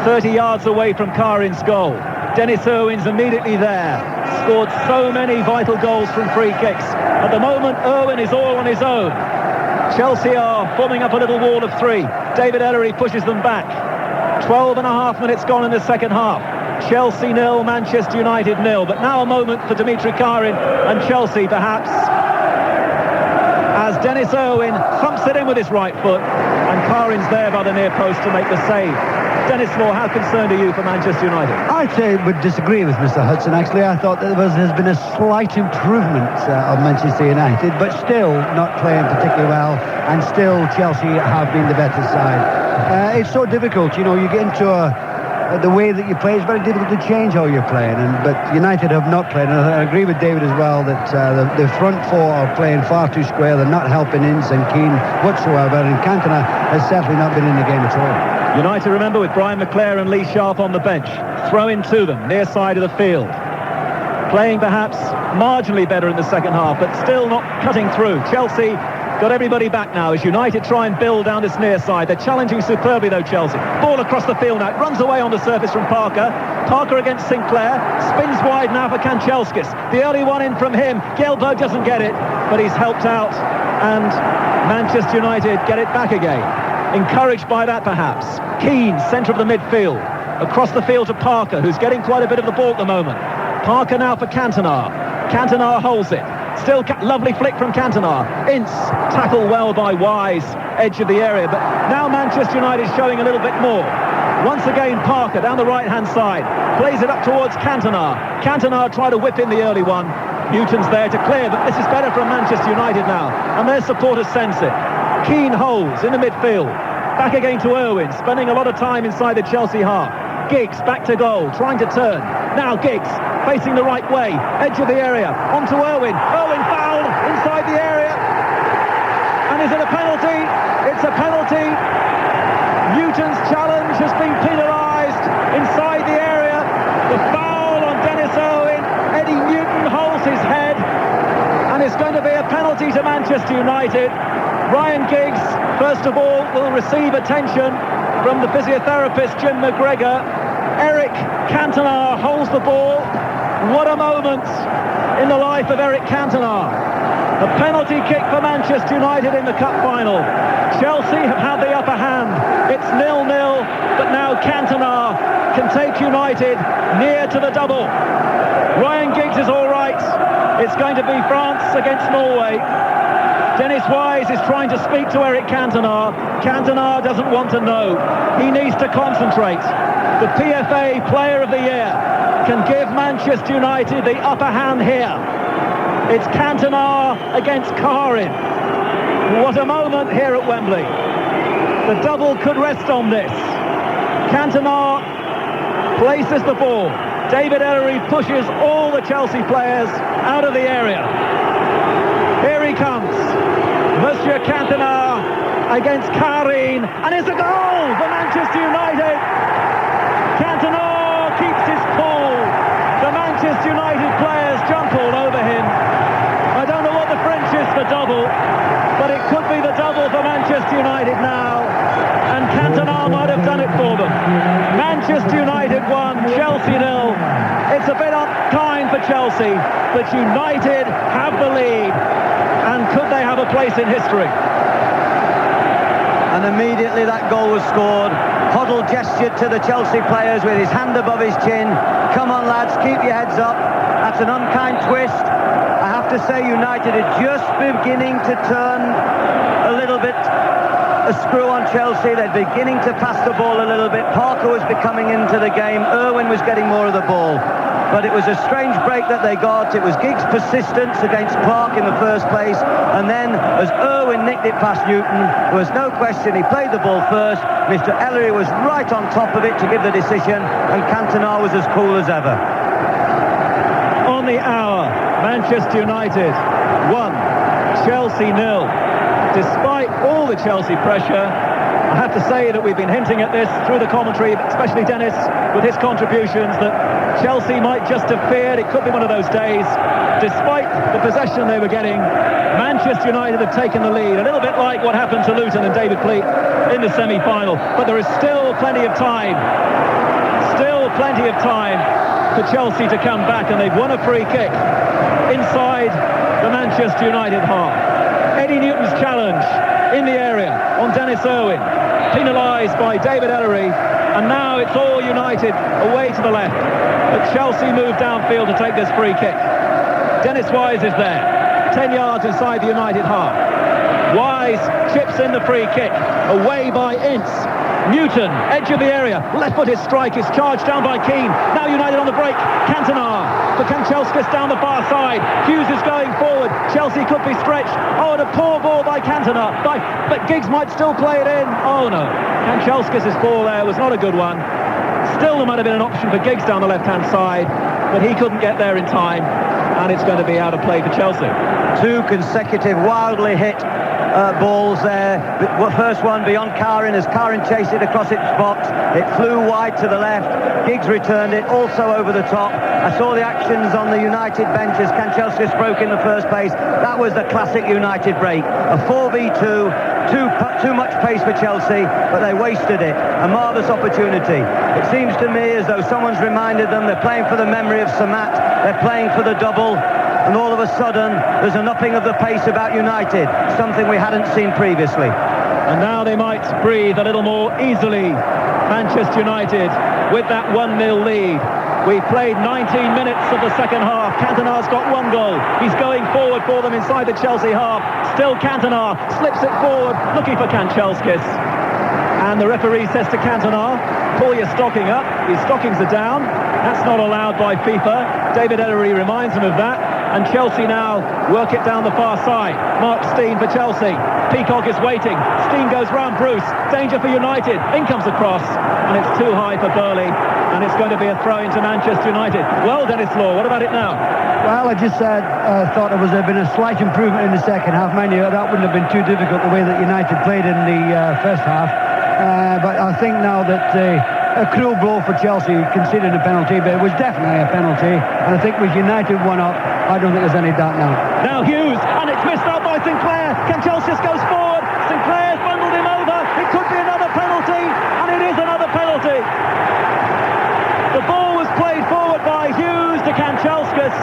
30 yards away from Karin's goal. Dennis Irwin's immediately there. Scored so many vital goals from free kicks. At the moment, Irwin is all on his own. Chelsea are forming up a little wall of three. David Ellery pushes them back. 12 and a half minutes gone in the second half. Chelsea 0, Manchester United 0. But now a moment for Dimitri Karin and Chelsea, perhaps, as Dennis Irwin thumps it in with his right foot, and Karin's there by the near post to make the save. Dennis Law, how concerned are you for Manchester United? I would disagree with Mr. Hudson, actually. I thought that there's been a slight improvement of Manchester United, but still not playing particularly well, and still Chelsea have been the better side. It's so difficult, you know, you get into the way that you play. It's very difficult to change how you're playing, but United have not played, and I agree with David as well that the front four are playing far too square. They're not helping Ince and Keane whatsoever, and Cantona has certainly not been in the game at all. United, remember, with Brian McClare and Lee Sharp on the bench. Throw in to them, near side of the field. Playing perhaps marginally better in the second half, but still not cutting through. Chelsea got everybody back now as United try and build down this near side. They're challenging superbly though, Chelsea. Ball across the field now. It runs away on the surface from Parker. Parker against Sinclair. Spins wide now for Kanchelskis. The early one in from him. Gelbo doesn't get it, but he's helped out. And Manchester United get it back again. Encouraged by that, perhaps. Keane, centre of the midfield. Across the field to Parker, who's getting quite a bit of the ball at the moment. Parker now for Cantona. Cantona holds it. Still lovely flick from Cantona. Ince, tackled well by Wise, edge of the area. But now Manchester United showing a little bit more. Once again, Parker down the right-hand side. Plays it up towards Cantona. Cantona tried to whip in the early one. Newton's there to clear, but this is better from Manchester United now. And their supporters sense it. Keane holds in the midfield. Back again to Irwin, spending a lot of time inside the Chelsea half. Giggs back to goal, trying to turn. Now Giggs facing the right way, edge of the area, onto Irwin. Irwin fouled inside the area. And is it a penalty? It's a penalty. Newton's challenge has been penalised inside the area. The foul on Dennis Irwin. Eddie Newton holds his head. And it's going to be a penalty to Manchester United. Ryan Giggs, first of all, will receive attention from the physiotherapist Jim McGregor. Eric Cantona holds the ball. What a moment in the life of Eric Cantona. A penalty kick for Manchester United in the cup final. Chelsea have had the upper hand. It's 0-0, but now Cantona can take United near to the double. Ryan Giggs is all right. It's going to be France against Norway. Dennis Wise is trying to speak to Eric Cantona. Cantona doesn't want to know. He needs to concentrate. The PFA Player of the Year can give Manchester United the upper hand here. It's Cantona against Karin. What a moment here at Wembley. The double could rest on this. Cantona places the ball. David Ellery pushes all the Chelsea players out of the area. Here he comes. Monsieur Cantona against Karin, and it's a goal for Manchester United. Cantona keeps his cool. The Manchester United players jump all over him. I don't know what the French is for double, but it could be the double for Manchester United now, and Cantona might have done it for them. Manchester United 1, Chelsea 0. It's a bit unkind for Chelsea, but United have the lead. And could they have a place in history? And immediately that goal was scored. Hoddle gestured to the Chelsea players with his hand above his chin. Come on, lads, keep your heads up. That's an unkind twist. I have to say United are just beginning to turn a little bit a screw on Chelsea. They're beginning to pass the ball a little bit. Parker was becoming into the game. Irwin was getting more of the ball. But it was a strange break that they got. It was Giggs' persistence against Park in the first place. And then, as Irwin nicked it past Newton, there was no question he played the ball first. Mr. Ellery was right on top of it to give the decision. And Cantona was as cool as ever. On the hour, Manchester United 1, Chelsea 0. Despite all the Chelsea pressure, I have to say that we've been hinting at this through the commentary, especially Dennis with his contributions, that Chelsea might just have feared it could be one of those days. Despite the possession they were getting, Manchester United have taken the lead, a little bit like what happened to Luton and David Pleat in the semi-final. But there is still plenty of time for Chelsea to come back, and they've won a free kick inside the Manchester United half. Eddie Newton's challenge in the area on Dennis Irwin, penalised by David Ellery, and now it's all United away to the left. But Chelsea move downfield to take this free kick. Dennis Wise is there, 10 yards inside the United half. Wise chips in the free kick, away by Ince. Newton, edge of the area, left-footed strike is charged down by Keane. Now United on the break. Cantona for Kanchelskis down the far side. Hughes is going forward. Chelsea could be stretched. Oh, and a poor ball by Cantona. But Giggs might still play it in. Oh no, Kanchelskis' ball there was not a good one. Still, there might have been an option for Giggs down the left-hand side, but he couldn't get there in time, and it's going to be out of play for Chelsea. 2 consecutive wildly hit balls there. The first one beyond Karin as Karin chased it across its box. It flew wide to the left. Giggs returned it also over the top. I saw the actions on the United bench as Kanchelskis broke in the first place. That was the classic United break. A 4v2, too much pace for Chelsea, but they wasted it. A marvellous opportunity. It seems to me as though someone's reminded them they're playing for the memory of Samat. They're playing for the double. And all of a sudden, there's an upping of the pace about United, something we hadn't seen previously. And now they might breathe a little more easily, Manchester United, with that 1-0 lead. We played 19 minutes of the second half. Cantona's got one goal. He's going forward for them inside the Chelsea half. Still Cantona slips it forward, looking for Kanchelskis. And the referee says to Cantona, pull your stocking up. His stockings are down. That's not allowed by FIFA. David Ellery reminds him of that. And Chelsea now work it down the far side. Mark Stein for Chelsea. Peacock is waiting. Stein goes round Bruce. Danger for United. In comes the cross. And it's too high for Burley. And it's going to be a throw into Manchester United. Well, Dennis Law, what about it now? Well, I just thought there was been a slight improvement in the second half. Mind you, that wouldn't have been too difficult the way that United played in the first half. But I think now that a cruel blow for Chelsea conceding a penalty, but it was definitely a penalty. And I think with United one up, I don't think there's any doubt now. Now Hughes, and it's missed out by Sinclair. Kanchelskis goes forward. Sinclair's bundled him over. It could be another penalty, and it is another penalty. The ball was played forward by Hughes to Kanchelskis.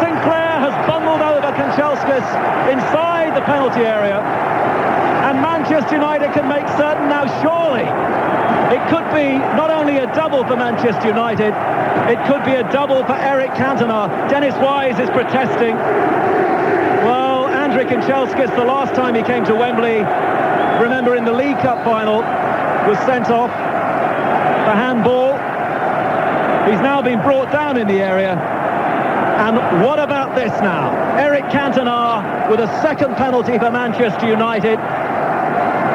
Sinclair has bundled over Kanchelskis inside the penalty area. And Manchester United can make certain now, surely, it could be not only a double for Manchester United, it could be a double for Eric Cantona. Dennis Wise is protesting. Well, Andriy Kanchelskis, the last time he came to Wembley, remember in the League Cup final, was sent off for handball. He's now been brought down in the area. And what about this now? Eric Cantona with a second penalty for Manchester United.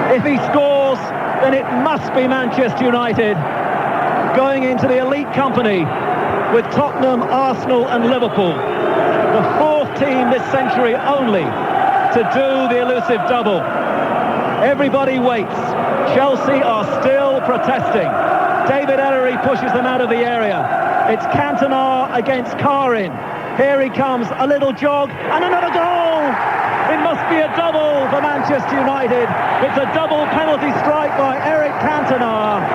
If he scores, then it must be Manchester United going into the elite company with Tottenham, Arsenal and Liverpool. The fourth team this century only to do the elusive double. Everybody waits. Chelsea are still protesting. David Ellery pushes them out of the area. It's Cantona against Karin. Here he comes, a little jog and another goal! It must be a double for Manchester United. It's a double penalty strike by Eric Cantona.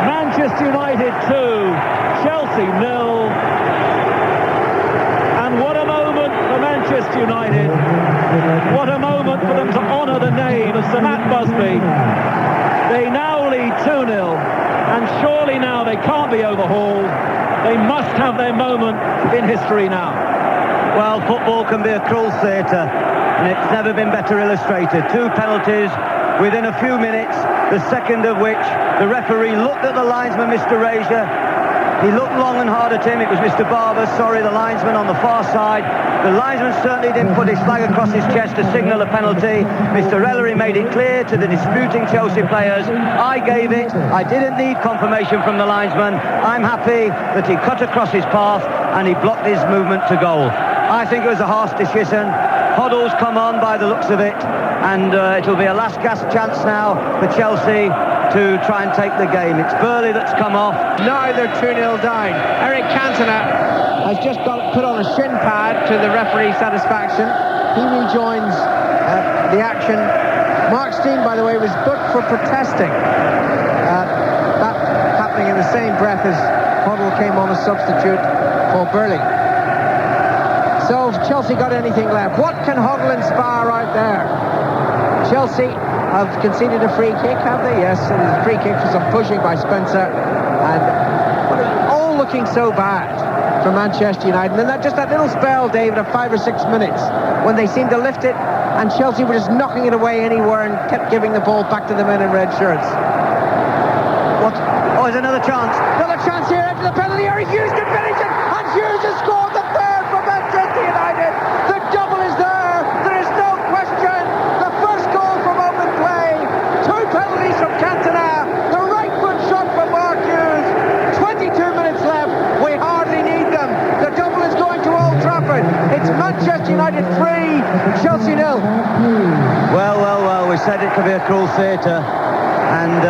Manchester United 2, Chelsea 0. And what a moment for Manchester United. What a moment for them to honour the name of Sir Matt Busby. They now lead 2-0, and surely now they can't be overhauled. They must have their moment in history now. Well, football can be a cruel theatre, and it's never been better illustrated. Two penalties within a few minutes, the second of which the referee looked at the linesman, Mr. Razor. He looked long and hard at him. It was Mr. Barber, the linesman on the far side. The linesman certainly didn't put his flag across his chest to signal a penalty. Mr. Ellery made it clear to the disputing Chelsea players, I gave it. I didn't need confirmation from the linesman. I'm happy that he cut across his path and he blocked his movement to goal. I think it was a harsh decision. Hoddle's come on by the looks of it, and it'll be a last gasp chance now for Chelsea to try and take the game. It's Burley that's come off. Now they're 2-0 down. Eric Cantona has just put on a shin pad to the referee's satisfaction. He rejoins the action. Mark Stein, by the way, was booked for protesting. That happening in the same breath as Hoddle came on as substitute for Burley. So if Chelsea got anything left, what can Hoddle inspire out there? Chelsea have conceded a free kick, have they? Yes, and the free kick for some pushing by Spencer, and all looking so bad for Manchester United. And then just that little spell, David, of 5 or 6 minutes when they seemed to lift it and Chelsea were just knocking it away anywhere and kept giving the ball back to the men in red shirts. What? Oh, there's another chance. Another chance here into the penalty area. Hughes can finish it, and Hughes has scored the third for Manchester United. The double is there. There is no question. The first goal from open play. 2 penalties from Cantona. The right foot shot from Mark Hughes. 22 minutes left. We hardly need them. The double is going to Old Trafford. It's Manchester United 3, Chelsea 0. Well, said, it could be a cruel theatre. And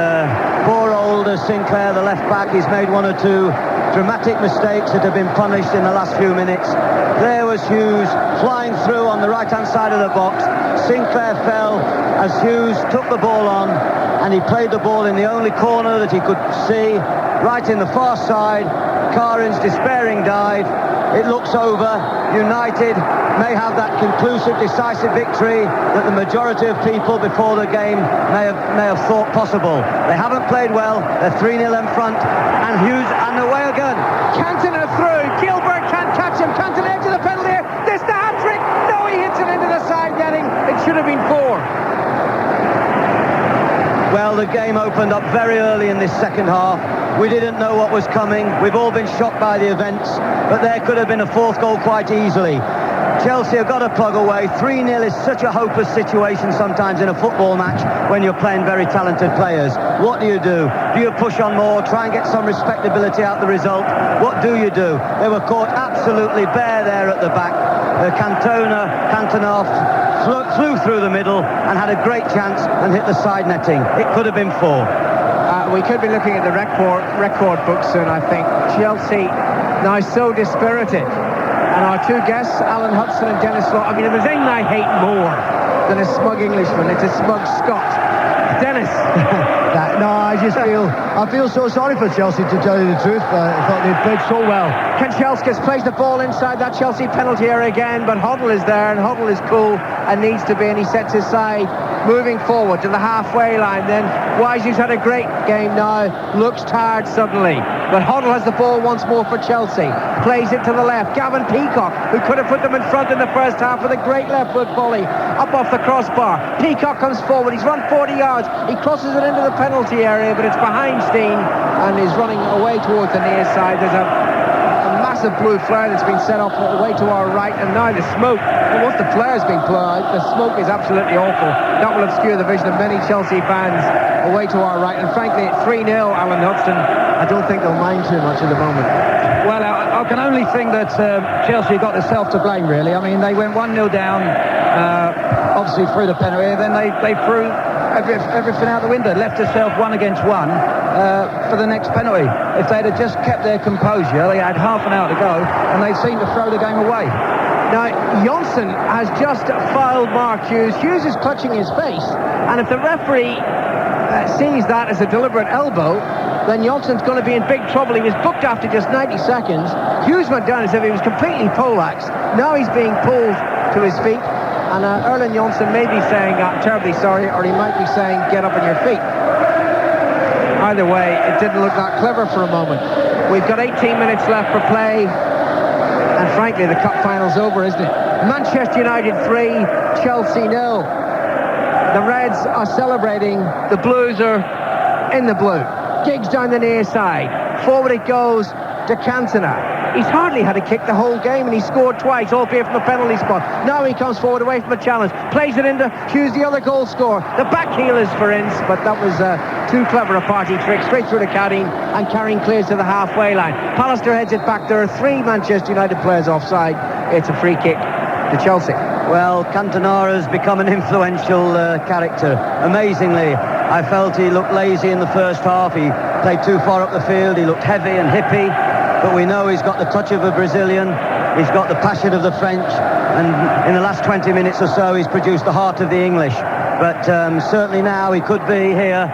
poor old Sinclair, the left back, he's made one or two dramatic mistakes that have been punished in the last few minutes. There was Hughes flying through on the right-hand side of the box. Sinclair fell as Hughes took the ball on, and he played the ball in the only corner that he could see, right in the far side. Karin's despairing dive. It looks over. United may have that conclusive, decisive victory that the majority of people before the game may have thought possible. They haven't played well. They're 3-0 in front, and Hughes and away again. Cantona through. Gilbert can't catch him. Cantona edge of the penalty area. This the hat-trick. No, he hits it into the side netting. It should have been 4. Well, the game opened up very early in this second half. We didn't know what was coming. We've all been shocked by the events, but there could have been a 4th goal quite easily. Chelsea have got to plug away. 3-0 is such a hopeless situation sometimes in a football match when you're playing very talented players. What do? Do you push on more, try and get some respectability out the result? What do? They were caught absolutely bare there at the back. Cantona flew through the middle and had a great chance and hit the side netting. It could have been 4. We could be looking at the record book soon, I think. Chelsea now so dispirited. And our two guests, Alan Hudson and Dennis Law. I mean, if there's anything I hate more than a smug Englishman, it's a smug Scot. Dennis. No, I feel so sorry for Chelsea, to tell you the truth. I thought they played so well. Kanchelskis plays the ball inside that Chelsea penalty area again, but Hoddle is there, and Hoddle is cool and needs to be, and he sets his side moving forward to the halfway line. Then Wise, who's had a great game now, looks tired suddenly, but Hoddle has the ball once more for Chelsea, plays it to the left. Gavin Peacock, who could have put them in front in the first half with a great left foot volley up off the crossbar. Peacock comes forward, he's run 40 yards, he crosses it into the penalty area, but it's behind Steen and is running away towards the near side. There's a massive blue flare that's been set up away to our right, and now the smoke, and once the flare's been blown out, the smoke is absolutely awful. That will obscure the vision of many Chelsea fans away to our right, and frankly at 3-0, Alan Hudson, I don't think they'll mind too much at the moment. Well, I can only think that Chelsea got themselves to blame, really. I mean, they went 1-0 down, obviously through the penalty, then they threw everything out the window, left themselves 1 against 1 for the next penalty. If they'd have just kept their composure, they had half an hour to go, and they seemed to throw the game away. Now, Johnson has just fouled Mark Hughes. Hughes is clutching his face, and if the referee sees that as a deliberate elbow, then Johnson's going to be in big trouble. He was booked after just 90 seconds. Hughes went down as if he was completely poleaxed. Now he's being pulled to his feet, and Erling Johnson may be saying, terribly sorry, or he might be saying, get up on your feet. Either way, it didn't look that clever for a moment. We've got 18 minutes left for play, and frankly, the cup final's over, isn't it? Manchester United 3, Chelsea 0. The Reds are celebrating, the Blues are in the blue. Giggs down the near side. Forward it goes to Cantona. He's hardly had a kick the whole game, and he scored twice, albeit from the penalty spot. Now he comes forward away from a challenge, plays it into Hughes, the other goal scorer. The back heel is for Ince, but that was too clever a party trick, straight through to Carine, and Carine clears to the halfway line. Pallister heads it back. There are 3 Manchester United players offside. It's a free kick to Chelsea. Well, Cantona has become an influential character. Amazingly, I felt he looked lazy in the first half. He played too far up the field. He looked heavy and hippie. But we know he's got the touch of a Brazilian. He's got the passion of the French. And in the last 20 minutes or so, he's produced the heart of the English. But certainly now he could be here,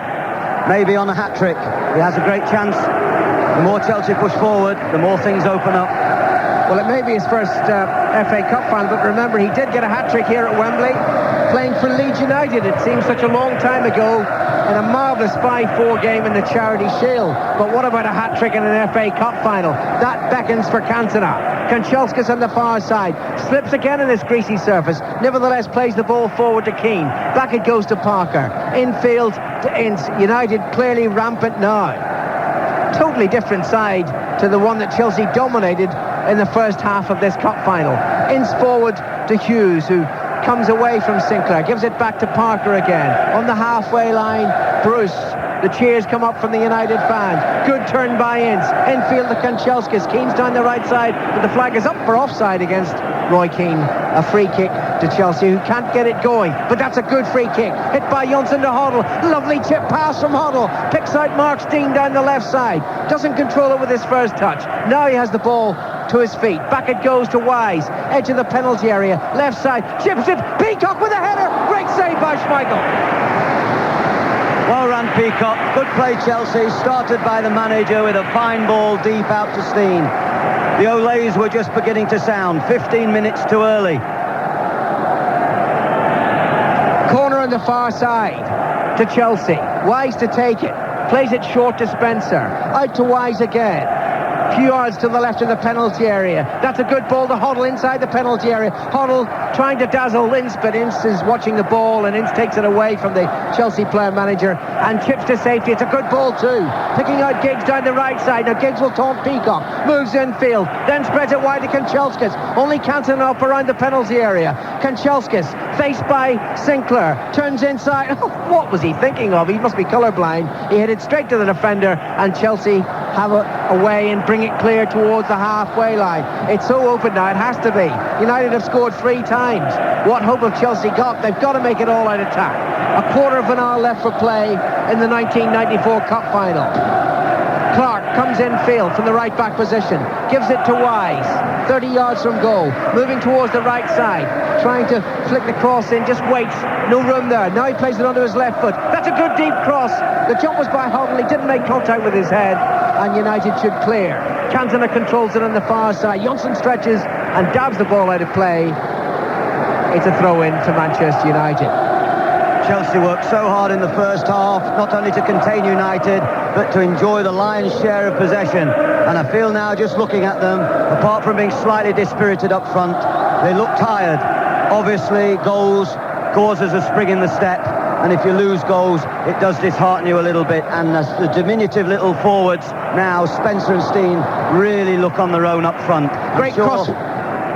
maybe on a hat-trick. He has a great chance. The more Chelsea push forward, the more things open up. Well, it may be his first FA Cup final, but remember, he did get a hat-trick here at Wembley, playing for Leeds United. It seems such a long time ago, in a marvellous 5-4 game in the Charity Shield. But what about a hat-trick in an FA Cup final? That beckons for Cantona. Kanchelskis on the far side, slips again on this greasy surface, nevertheless plays the ball forward to Keane. Back it goes to Parker. Infield to Ince. United clearly rampant now. Totally different side to the one that Chelsea dominated in the first half of this cup final. Ince forward to Hughes, who comes away from Sinclair, gives it back to Parker again. On the halfway line, Bruce. The cheers come up from the United fans. Good turn by Ince. Infield to Kanchelskis. Keane's down the right side, but the flag is up for offside against Roy Keane. A free kick to Chelsea, who can't get it going, but that's a good free kick. Hit by Johnson to Hoddle. Lovely chip pass from Hoddle. Picks out Mark Steen down the left side. Doesn't control it with his first touch. Now he has the ball to his feet. Back it goes to Wise. Edge of the penalty area. Left side. Chips it. Peacock with a header. Great save by Schmeichel. Well run, Peacock. Good play, Chelsea. Started by the manager with a fine ball deep out to Steen. The Olays were just beginning to sound. 15 minutes too early. Corner on the far side to Chelsea. Wise to take it. Plays it short to Spencer. Out to Wise again. Few yards to the left of the penalty area. That's a good ball to Hoddle inside the penalty area. Hoddle trying to dazzle Ince, but Ince is watching the ball, and Ince takes it away from the Chelsea player manager and chips to safety. It's a good ball too. Picking out Giggs down the right side. Now Giggs will taunt Peacock. Moves infield. Then spreads it wide to Kanchelskis. Only Cantona up around the penalty area. Kanchelskis faced by Sinclair. Turns inside. What was he thinking of? He must be colourblind. He hit it straight to the defender, and Chelsea have a way and bring it clear towards the halfway line. It's so open now, it has to be. United have scored 3 times. What hope have Chelsea got? They've got to make it all out attack. A quarter of an hour left for play in the 1994 Cup final. Clark comes in field from the right back position, gives it to Wise, 30 yards from goal, moving towards the right side, trying to flick the cross in, just waits, no room there. Now he plays it onto his left foot. That's a good deep cross. The jump was by Hoddle. He didn't make contact with his head, and United should clear. Cantona controls it on the far side. Johnson stretches and dabs the ball out of play. It's a throw-in to Manchester United. Chelsea worked so hard in the first half, not only to contain United, but to enjoy the lion's share of possession. And I feel now, just looking at them, apart from being slightly dispirited up front, they look tired. Obviously, goals causes a spring in the step, and if you lose goals, it does dishearten you a little bit. And as the diminutive little forwards now, Spencer and Steen, really look on their own up front.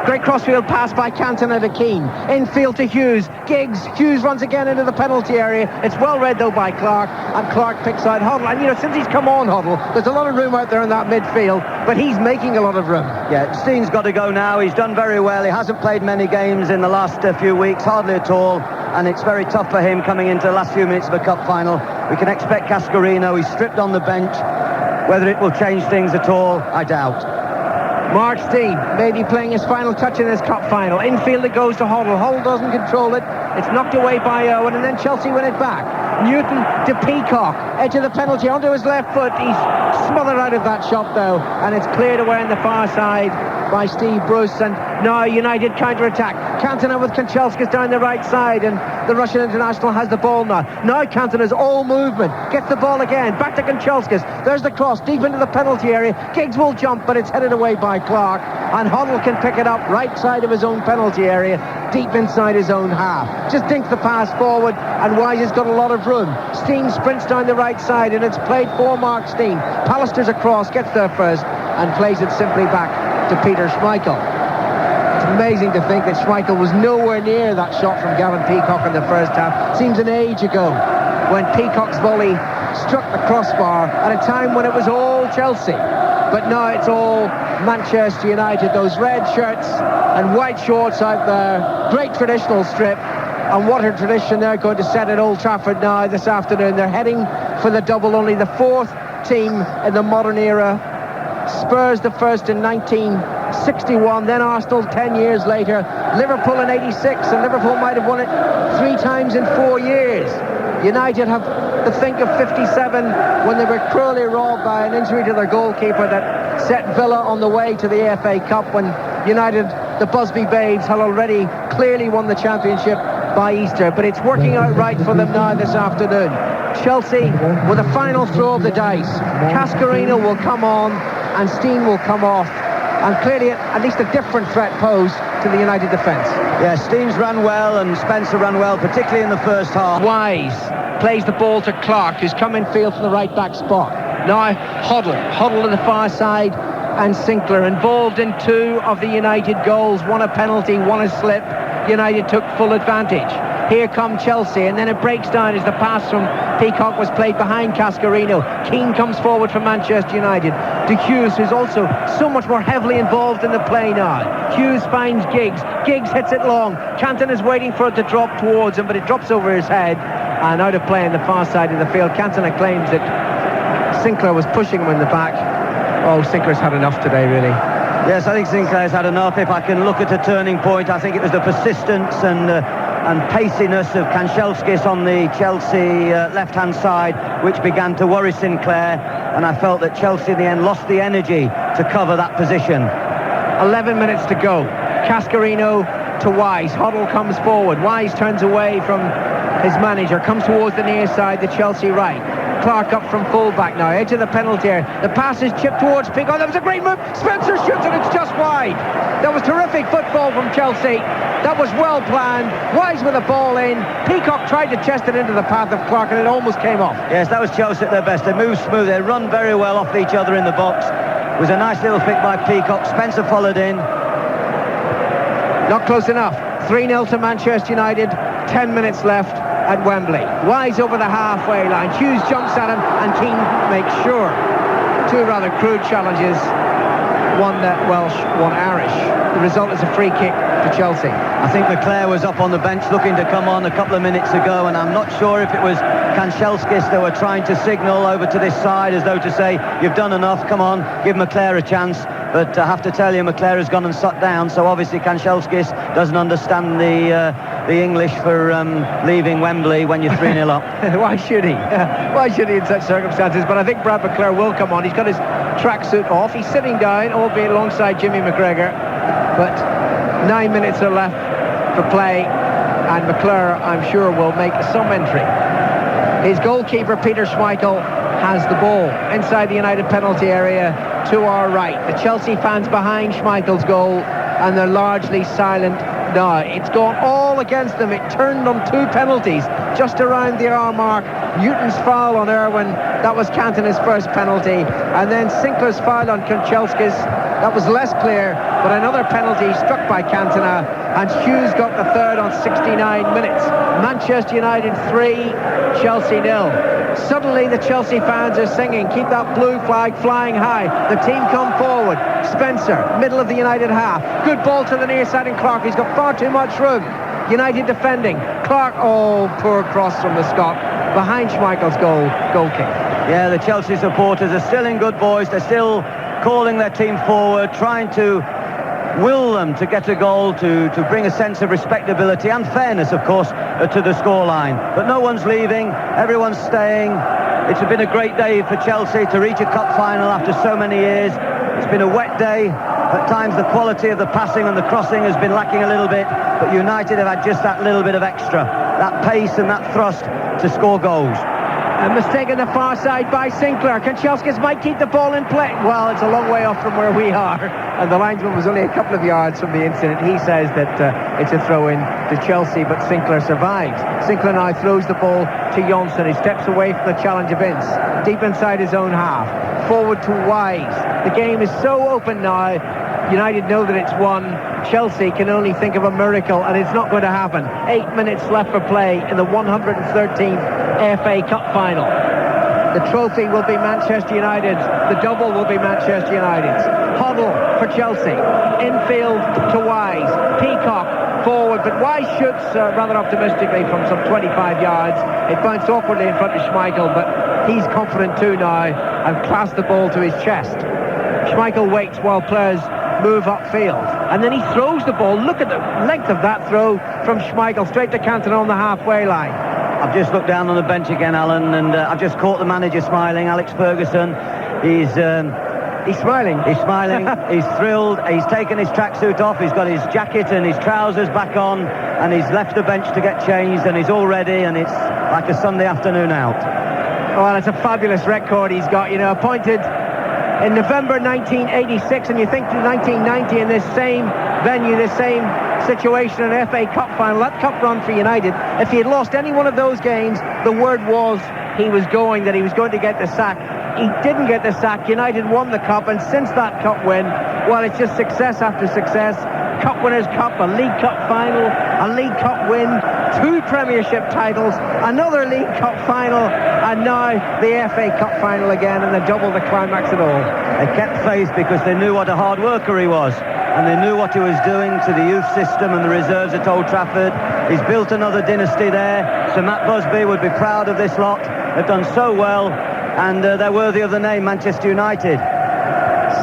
Great crossfield pass by Cantona to Keane. Infield to Hughes. Giggs. Hughes runs again into the penalty area. It's well read though by Clark, and Clark picks out Hoddle. And since he's come on, Hoddle, there's a lot of room out there in that midfield, but he's making a lot of room. Yeah, Steen's got to go now. He's done very well. He hasn't played many games in the last few weeks, hardly at all, and it's very tough for him coming into the last few minutes of a cup final. We can expect Cascarino. He's stripped on the bench. Whether it will change things at all, I doubt. Mark Steen may be playing his final touch in this cup final. Infield it goes to Hoddle. Hoddle doesn't control it. It's knocked away by Owen, and then Chelsea win it back. Newton to Peacock. Edge of the penalty onto his left foot. He's smothered out of that shot though, and it's cleared away on the far side by Steve Bruce, and now United counter-attack. Cantona with Kanchelskis down the right side, and the Russian international has the ball now. Now Cantona's all movement, gets the ball again, back to Kanchelskis. There's the cross, deep into the penalty area. Giggs will jump, but it's headed away by Clark, and Hoddle can pick it up right side of his own penalty area, deep inside his own half. Just dinks the pass forward, and Wise has got a lot of room. Steen sprints down the right side, and it's played for Mark Steen. Pallister's across, gets there first, and plays it simply back to Peter Schmeichel. It's amazing to think that Schmeichel was nowhere near that shot from Gavin Peacock in the first half. Seems an age ago when Peacock's volley struck the crossbar at a time when it was all Chelsea. But now it's all Manchester United. Those red shirts and white shorts out there. Great traditional strip. And what a tradition they're going to set at Old Trafford now this afternoon. They're heading for the double, only the 4th team in the modern era. Spurs the first in 1961, then Arsenal 10 years later, Liverpool in 86, and Liverpool might have won it 3 times in 4 years. United have to think of 57 when they were cruelly robbed by an injury to their goalkeeper that set Villa on the way to the FA Cup, when United, the Busby Babes, had already clearly won the championship by Easter. But it's working out right for them now this afternoon. Chelsea with a final throw of the dice. Cascarino will come on and Steen will come off, and clearly at least a different threat posed to the United defence. Yeah, Steen's run well and Spencer ran well, particularly in the first half. Wise plays the ball to Clark, who's come in field from the right back spot. Now Hoddle on the far side, and Sinclair involved in 2 of the United goals. One a penalty, one a slip. United took full advantage. Here come Chelsea, and then it breaks down as the pass from Peacock was played behind Cascarino. Keane comes forward from Manchester United to Hughes, who's also so much more heavily involved in the play now. Hughes finds Giggs. Giggs hits it long. Canton is waiting for it to drop towards him, but it drops over his head and out of play on the far side of the field. Cantona claims that Sinclair was pushing him in the back. Oh, Sinclair's had enough today, really. Yes, I think Sinclair's had enough. If I can look at a turning point, I think it was the persistence and paciness of Kanchelskis on the Chelsea left-hand side, which began to worry Sinclair, and I felt that Chelsea in the end lost the energy to cover that position. 11 minutes to go. Cascarino to Wise. Hoddle comes forward. Wise turns away from his manager, comes towards the near side, the Chelsea right. Clark up from full-back now, edge of the penalty area. The pass is chipped towards Peacock. That was a great move. Spencer shoots and it's just wide. That was terrific football from Chelsea. That was well planned. Wise with the ball in. Peacock tried to chest it into the path of Clark and it almost came off. Yes, that was Chelsea at their best. They move smooth. They run very well off each other in the box. It was a nice little flick by Peacock. Spencer followed in. Not close enough. 3-0 to Manchester United. 10 minutes left at Wembley. Wise over the halfway line. Hughes jumps at him and Keane makes sure. Two rather crude challenges. One Welsh, one Irish. The result is a free kick to Chelsea. I think McClare was up on the bench looking to come on a couple of minutes ago, and I'm not sure if it was Kanchelskis they were trying to signal over to this side as though to say, you've done enough, come on, give McClare a chance. But I have to tell you, McClare has gone and sat down, so obviously Kanchelskis doesn't understand the English for leaving Wembley when you're 3-0 up. Why should he? Why should he in such circumstances? But I think Brad McClare will come on. He's got his tracksuit off. He's sitting down, albeit alongside Jimmy McGregor. But 9 minutes are left for play, and McClare, I'm sure, will make some entry. His goalkeeper, Peter Schmeichel, has the ball inside the United penalty area to our right. The Chelsea fans behind Schmeichel's goal, and they're largely silent now. It's gone all against them. It turned on two penalties just around the hour mark. Newton's foul on Irwin, that was Cantona's first penalty, and then Sinclair's foul on Kanchelskis, that was less clear, but another penalty struck by Cantona, and Hughes got the third on 69 minutes. Manchester United 3, Chelsea 0. Suddenly the Chelsea fans are singing, keep that blue flag flying high. The team come forward. Spencer, middle of the United half. Good ball to the near side in Clark. He's got far too much room. United defending. Clark, oh, poor cross from the Scot. Behind Schmeichel's goal kick. Yeah, the Chelsea supporters are still in good voice. They're still calling their team forward, trying to will them to get a goal, to bring a sense of respectability and fairness, of course, to the scoreline. But no one's leaving, everyone's staying. It's been a great day for Chelsea to reach a cup final after so many years. It's been a wet day. At times the quality of the passing and the crossing has been lacking a little bit, but United have had just that little bit of extra, that pace and that thrust to score goals. A mistake on the far side by Sinclair. Kanchelskis might keep the ball in play. Well, it's a long way off from where we are, and the linesman was only a couple of yards from the incident. He says that it's a throw-in to Chelsea, but Sinclair survives. Sinclair now throws the ball to Johnson, who steps away from the challenge of Ince, deep inside his own half. Forward to Wise. The game is so open now. United know that it's won. Chelsea can only think of a miracle, and it's not going to happen. 8 minutes left for play in the 113th FA Cup final. The trophy will be Manchester United's. The double will be Manchester United's. Hoddle for Chelsea. Infield to Wise. Peacock forward, but Wise shoots rather optimistically from some 25 yards. It bounced awkwardly in front of Schmeichel, but he's confident too now and clasps the ball to his chest. Schmeichel waits while players move upfield, and then he throws the ball. Look at the length of that throw from Schmeichel straight to Cantona on the halfway line. I've just looked down on the bench again, Alan, and I've just caught the manager smiling, Alex Ferguson. He's smiling. He's smiling. He's thrilled. He's taken his tracksuit off. He's got his jacket and his trousers back on, and he's left the bench to get changed, and he's all ready, and it's like a Sunday afternoon out. Well, it's a fabulous record he's got. You know, appointed in November 1986, and you think to 1990 in this same venue, this same situation, an FA Cup final, that cup run for United. If he had lost any one of those games, the word was that he was going to get the sack. He didn't get the sack. United won the cup, and since that cup win, well, it's just success after success. Cup Winners' Cup, a League Cup final, a League Cup win, 2 Premiership titles, another League Cup final, and now the FA Cup final again, and they double the climax at all. They kept faith because they knew what a hard worker he was, and they knew what he was doing to the youth system and the reserves at Old Trafford. He's built another dynasty there. Sir Matt Busby would be proud of this lot. They've done so well, and they're worthy of the name Manchester United.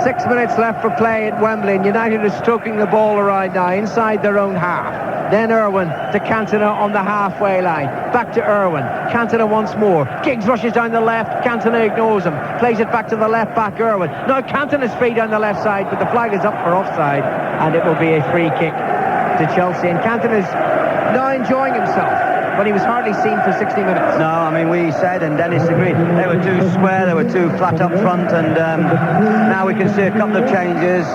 6 minutes left for play at Wembley, and United is stroking the ball around now inside their own half. Then Irwin to Cantona on the halfway line. Back to Irwin. Cantona once more. Giggs rushes down the left. Cantona ignores him. Plays it back to the left back, Irwin. Now Cantona's free down the left side, but the flag is up for offside, and it will be a free kick to Chelsea. And Cantona's now enjoying himself, but he was hardly seen for 60 minutes. No, I mean, we said, and Dennis agreed, they were too square, they were too flat up front, and now we can see a couple of changes.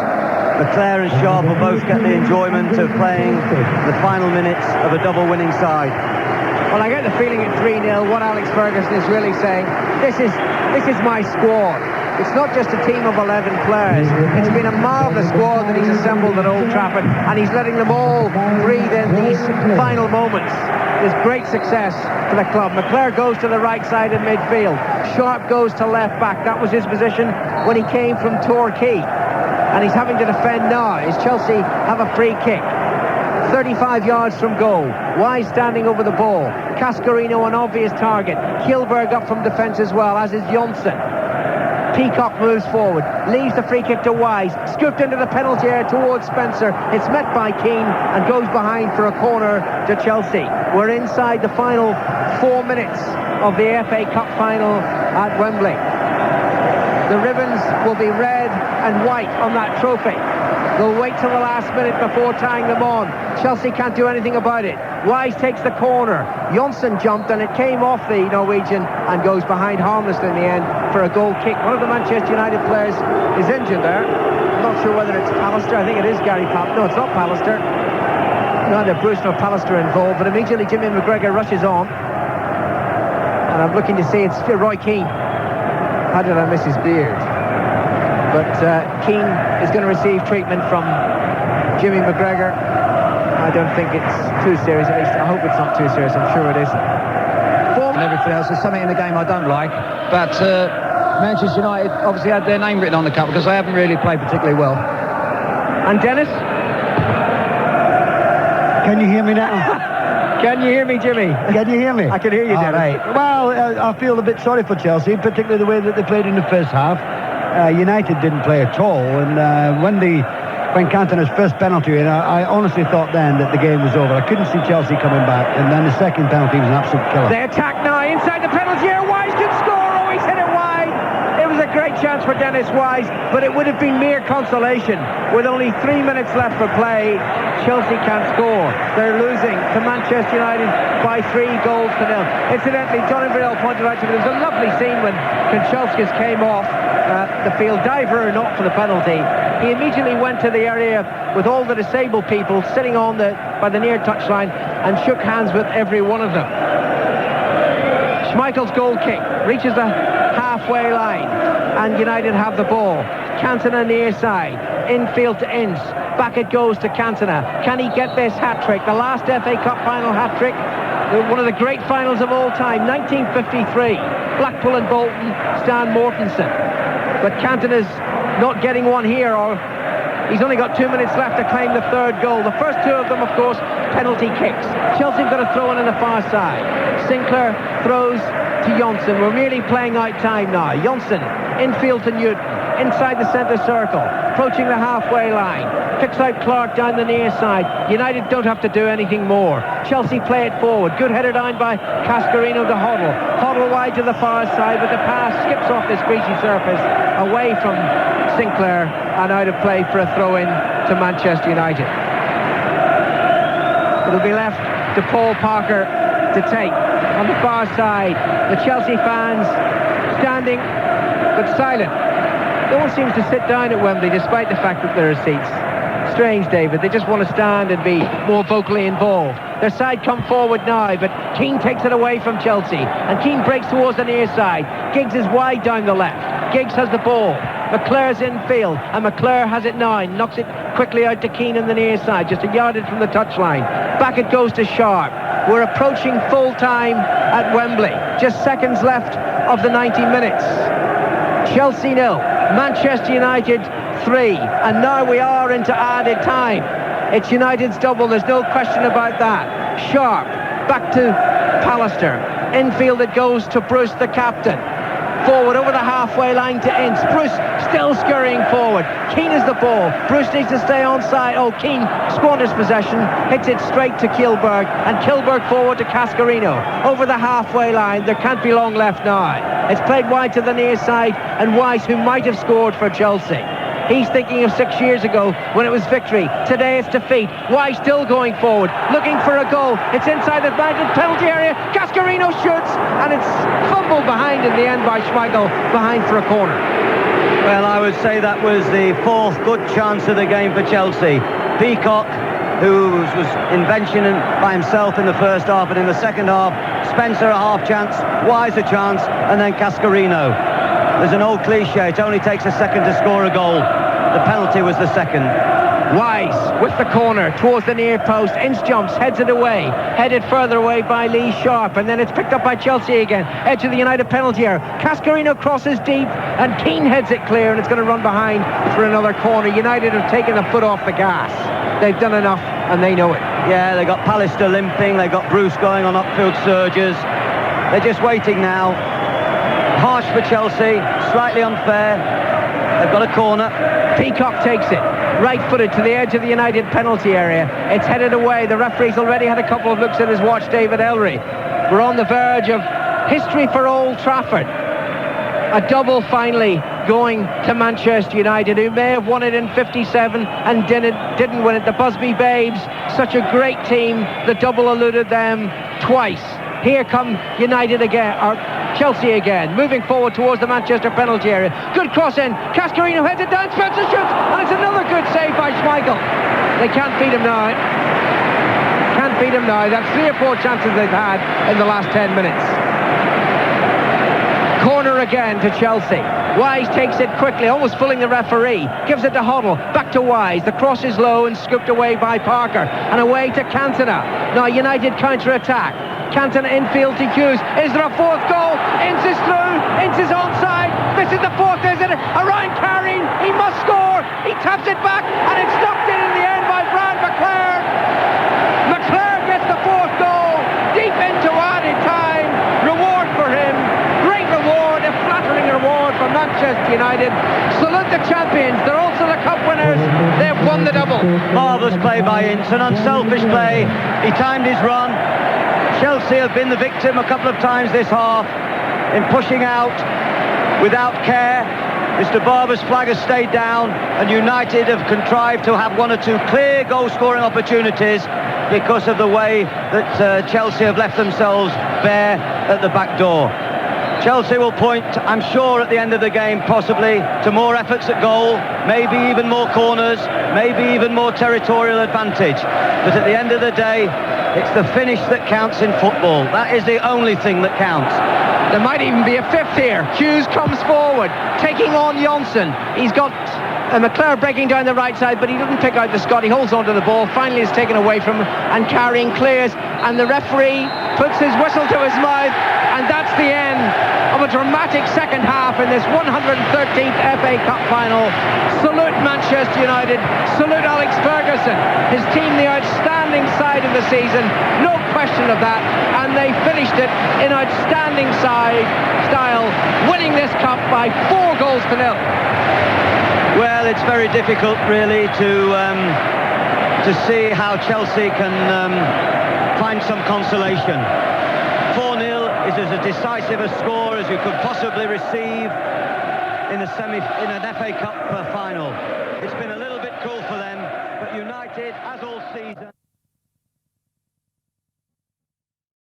Leclerc and Sharp will both get the enjoyment of playing the final minutes of a double winning side. Well, I get the feeling at 3-0, what Alex Ferguson is really saying, this is my squad. It's not just a team of 11 players. It's been a marvellous squad that he's assembled at Old Trafford, and he's letting them all breathe in these final moments. There's great success for the club. Leclerc goes to the right side in midfield. Sharp goes to left back. That was his position when he came from Torquay. And he's having to defend now as Chelsea have a free kick. 35 yards from goal. Wise standing over the ball. Cascarino an obvious target. Kjellberg up from defence as well, as is Jonsson. Peacock moves forward, leaves the free kick to Wise, scooped into the penalty area towards Spencer. It's met by Keane and goes behind for a corner to Chelsea. We're inside the final 4 minutes of the FA Cup final at Wembley. The ribbons will be red and white on that trophy. They'll wait till the last minute before tying them on. Chelsea can't do anything about it. Wise takes the corner. Jonsson jumped and it came off the Norwegian and goes behind harmlessly in the end for a goal kick. One of the Manchester United players is injured there. I'm not sure whether it's Pallister. I think it is Gary Pap. No, it's not Pallister. Neither Bruce nor Pallister involved, but immediately Jimmy McGregor rushes on. And I'm looking to see it's Roy Keane. How did I miss his beard? But Keane is going to receive treatment from Jimmy McGregor. I don't think it's too serious, at least I hope it's not too serious, I'm sure it is. And everything else, there's something in the game I don't like, but Manchester United obviously had their name written on the cup because they haven't really played particularly well. And Dennis? Can you hear me now? Can you hear me, Jimmy? Can you hear me? I can hear you, Dennis. Right. Well, I feel a bit sorry for Chelsea, particularly the way that they played in the first half. United didn't play at all, and when Cantona's first penalty, and I honestly thought then that the game was over. I couldn't see Chelsea coming back, and then the second penalty was an absolute killer. They attack now inside the penalty area. Wise can score. Oh, he's hit it wide. It was a great chance for Dennis Wise, but it would have been mere consolation. With only 3 minutes left for play, Chelsea can't score. They're losing to Manchester United by 3 goals to 0. Incidentally, John Inverdale pointed out to me there was a lovely scene when Kanchelskis came off the field, diver or not for the penalty. He immediately went to the area with all the disabled people sitting on by the near touchline and shook hands with every one of them. Schmeichel's goal kick reaches the halfway line and United have the ball. Cantona near side, infield to Ince. Back it goes to Cantona. Can he get this hat-trick? The last FA Cup final hat-trick, one of the great finals of all time, 1953. Blackpool and Bolton, Stan Mortensen. But Cantona's not getting one here, or he's only got 2 minutes left to claim the third goal. The first 2 of them, of course, penalty kicks. Chelsea have got to throw in on the far side. Sinclair throws to Jonsson. We're merely playing out time now. Jonsson, infield to Newton, inside the centre circle, approaching the halfway line. Picks out Clark down the near side. United don't have to do anything more. Chelsea play it forward. Good header down by Cascarino to Hoddle. Hoddle wide to the far side, but the pass skips off this greasy surface away from Sinclair and out of play for a throw-in to Manchester United. It'll be left to Paul Parker to take on the far side. The Chelsea fans standing but silent. No one seems to sit down at Wembley despite the fact that there are seats. Strange, David. They just want to stand and be more vocally involved. Their side come forward now, but Keane takes it away from Chelsea. And Keane breaks towards the near side. Giggs is wide down the left. Giggs has the ball. McClare's infield, and McClare has it now, knocks it quickly out to Keane on the near side, just a yardage from the touchline. Back it goes to Sharp. We're approaching full time at Wembley. Just seconds left of the 90 minutes. Chelsea 0, Manchester United 3, and now we are into added time. It's United's double, there's no question about that. Sharp, back to Pallister. Infield it goes to Bruce, the captain. Forward over the halfway line to Ince. Bruce still scurrying forward. Keane is the ball. Bruce needs to stay onside. Oh, Keane squanders possession, hits it straight to Kjellberg, and Kjellberg forward to Cascarino. Over the halfway line, there can't be long left now. It's played wide to the near side, and Wise, who might have scored for Chelsea. He's thinking of 6 years ago when it was victory. Today it's defeat. Why still going forward, looking for a goal. It's inside the penalty area. Cascarino shoots, and it's fumbled behind in the end by Schmeichel, behind for a corner. Well, I would say that was the fourth good chance of the game for Chelsea. Peacock, who was invention by himself in the first half, and in the second half, Spencer a half chance, Wise a chance, and then Cascarino. There's an old cliche, it only takes a second to score a goal. The penalty was the second. Wise with the corner towards the near post. Ince jumps, heads it away. Headed further away by Lee Sharp, and then it's picked up by Chelsea again. Edge of the United penalty area. Cascarino crosses deep, and Keane heads it clear, and it's going to run behind for another corner. United have taken the foot off the gas. They've done enough, and they know it. Yeah, they got Pallister limping, they got Bruce going on upfield surges. They're just waiting now. Harsh for Chelsea, slightly unfair. They've got a corner. Peacock takes it, right-footed to the edge of the United penalty area. It's headed away. The referee's already had a couple of looks at his watch, David Ellery. We're on the verge of history for Old Trafford. A double finally going to Manchester United, who may have won it in 57 and didn't win it. The Busby Babes, such a great team. The double eluded them twice. Here come United again, or Chelsea again, moving forward towards the Manchester penalty area. Good cross in. Cascarino heads it down. Spencer shoots, and it's another good save by Schmeichel. They can't beat him now. Can't beat him now. That's 3 or 4 chances they've had in the last 10 minutes. Corner again to Chelsea. Wise takes it quickly, almost fooling the referee. Gives it to Hoddle. Back to Wise. The cross is low and scooped away by Parker. And away to Cantona. Now United counter-attack. Cantona infield to Hughes. Is there a fourth goal? Ince is through. Ince is onside. This is the fourth. Is it around Carine? He must score. He taps it back, and it's knocked in the end by Brad McClare. McClare gets the fourth goal. Deep into added time. Reward for him. Great reward. A flattering reward for Manchester United. Salute the champions. They're also the cup winners. They've won the double. Marvellous play by Ince. An unselfish play. He timed his run. Chelsea have been the victim a couple of times this half in pushing out without care. Mr. Barber's flag has stayed down, and United have contrived to have 1 or 2 clear goal-scoring opportunities because of the way that Chelsea have left themselves bare at the back door. Chelsea will point, I'm sure, at the end of the game, possibly to more efforts at goal, maybe even more corners, maybe even more territorial advantage. But at the end of the day, it's the finish that counts in football. That is the only thing that counts. There might even be a fifth here. Hughes comes forward, taking on Johnson. He's got McClare breaking down the right side, but he doesn't pick out the Scot. He holds on to the ball. Finally, it's taken away from him, and Carine clears. And the referee puts his whistle to his mouth, and that's the end of a dramatic second half in this 113th FA Cup final. Salute Manchester United. Salute Alex Ferguson. His team, the outstanding side of the season. No question of that. And they finished it in outstanding style, winning this cup by 4 goals to 0. Well, it's very difficult, really, to see how Chelsea can find some consolation. 4-0 is as a decisive a score as you could possibly receive in an FA Cup final. It's been a little bit cruel for them, but United, as all season...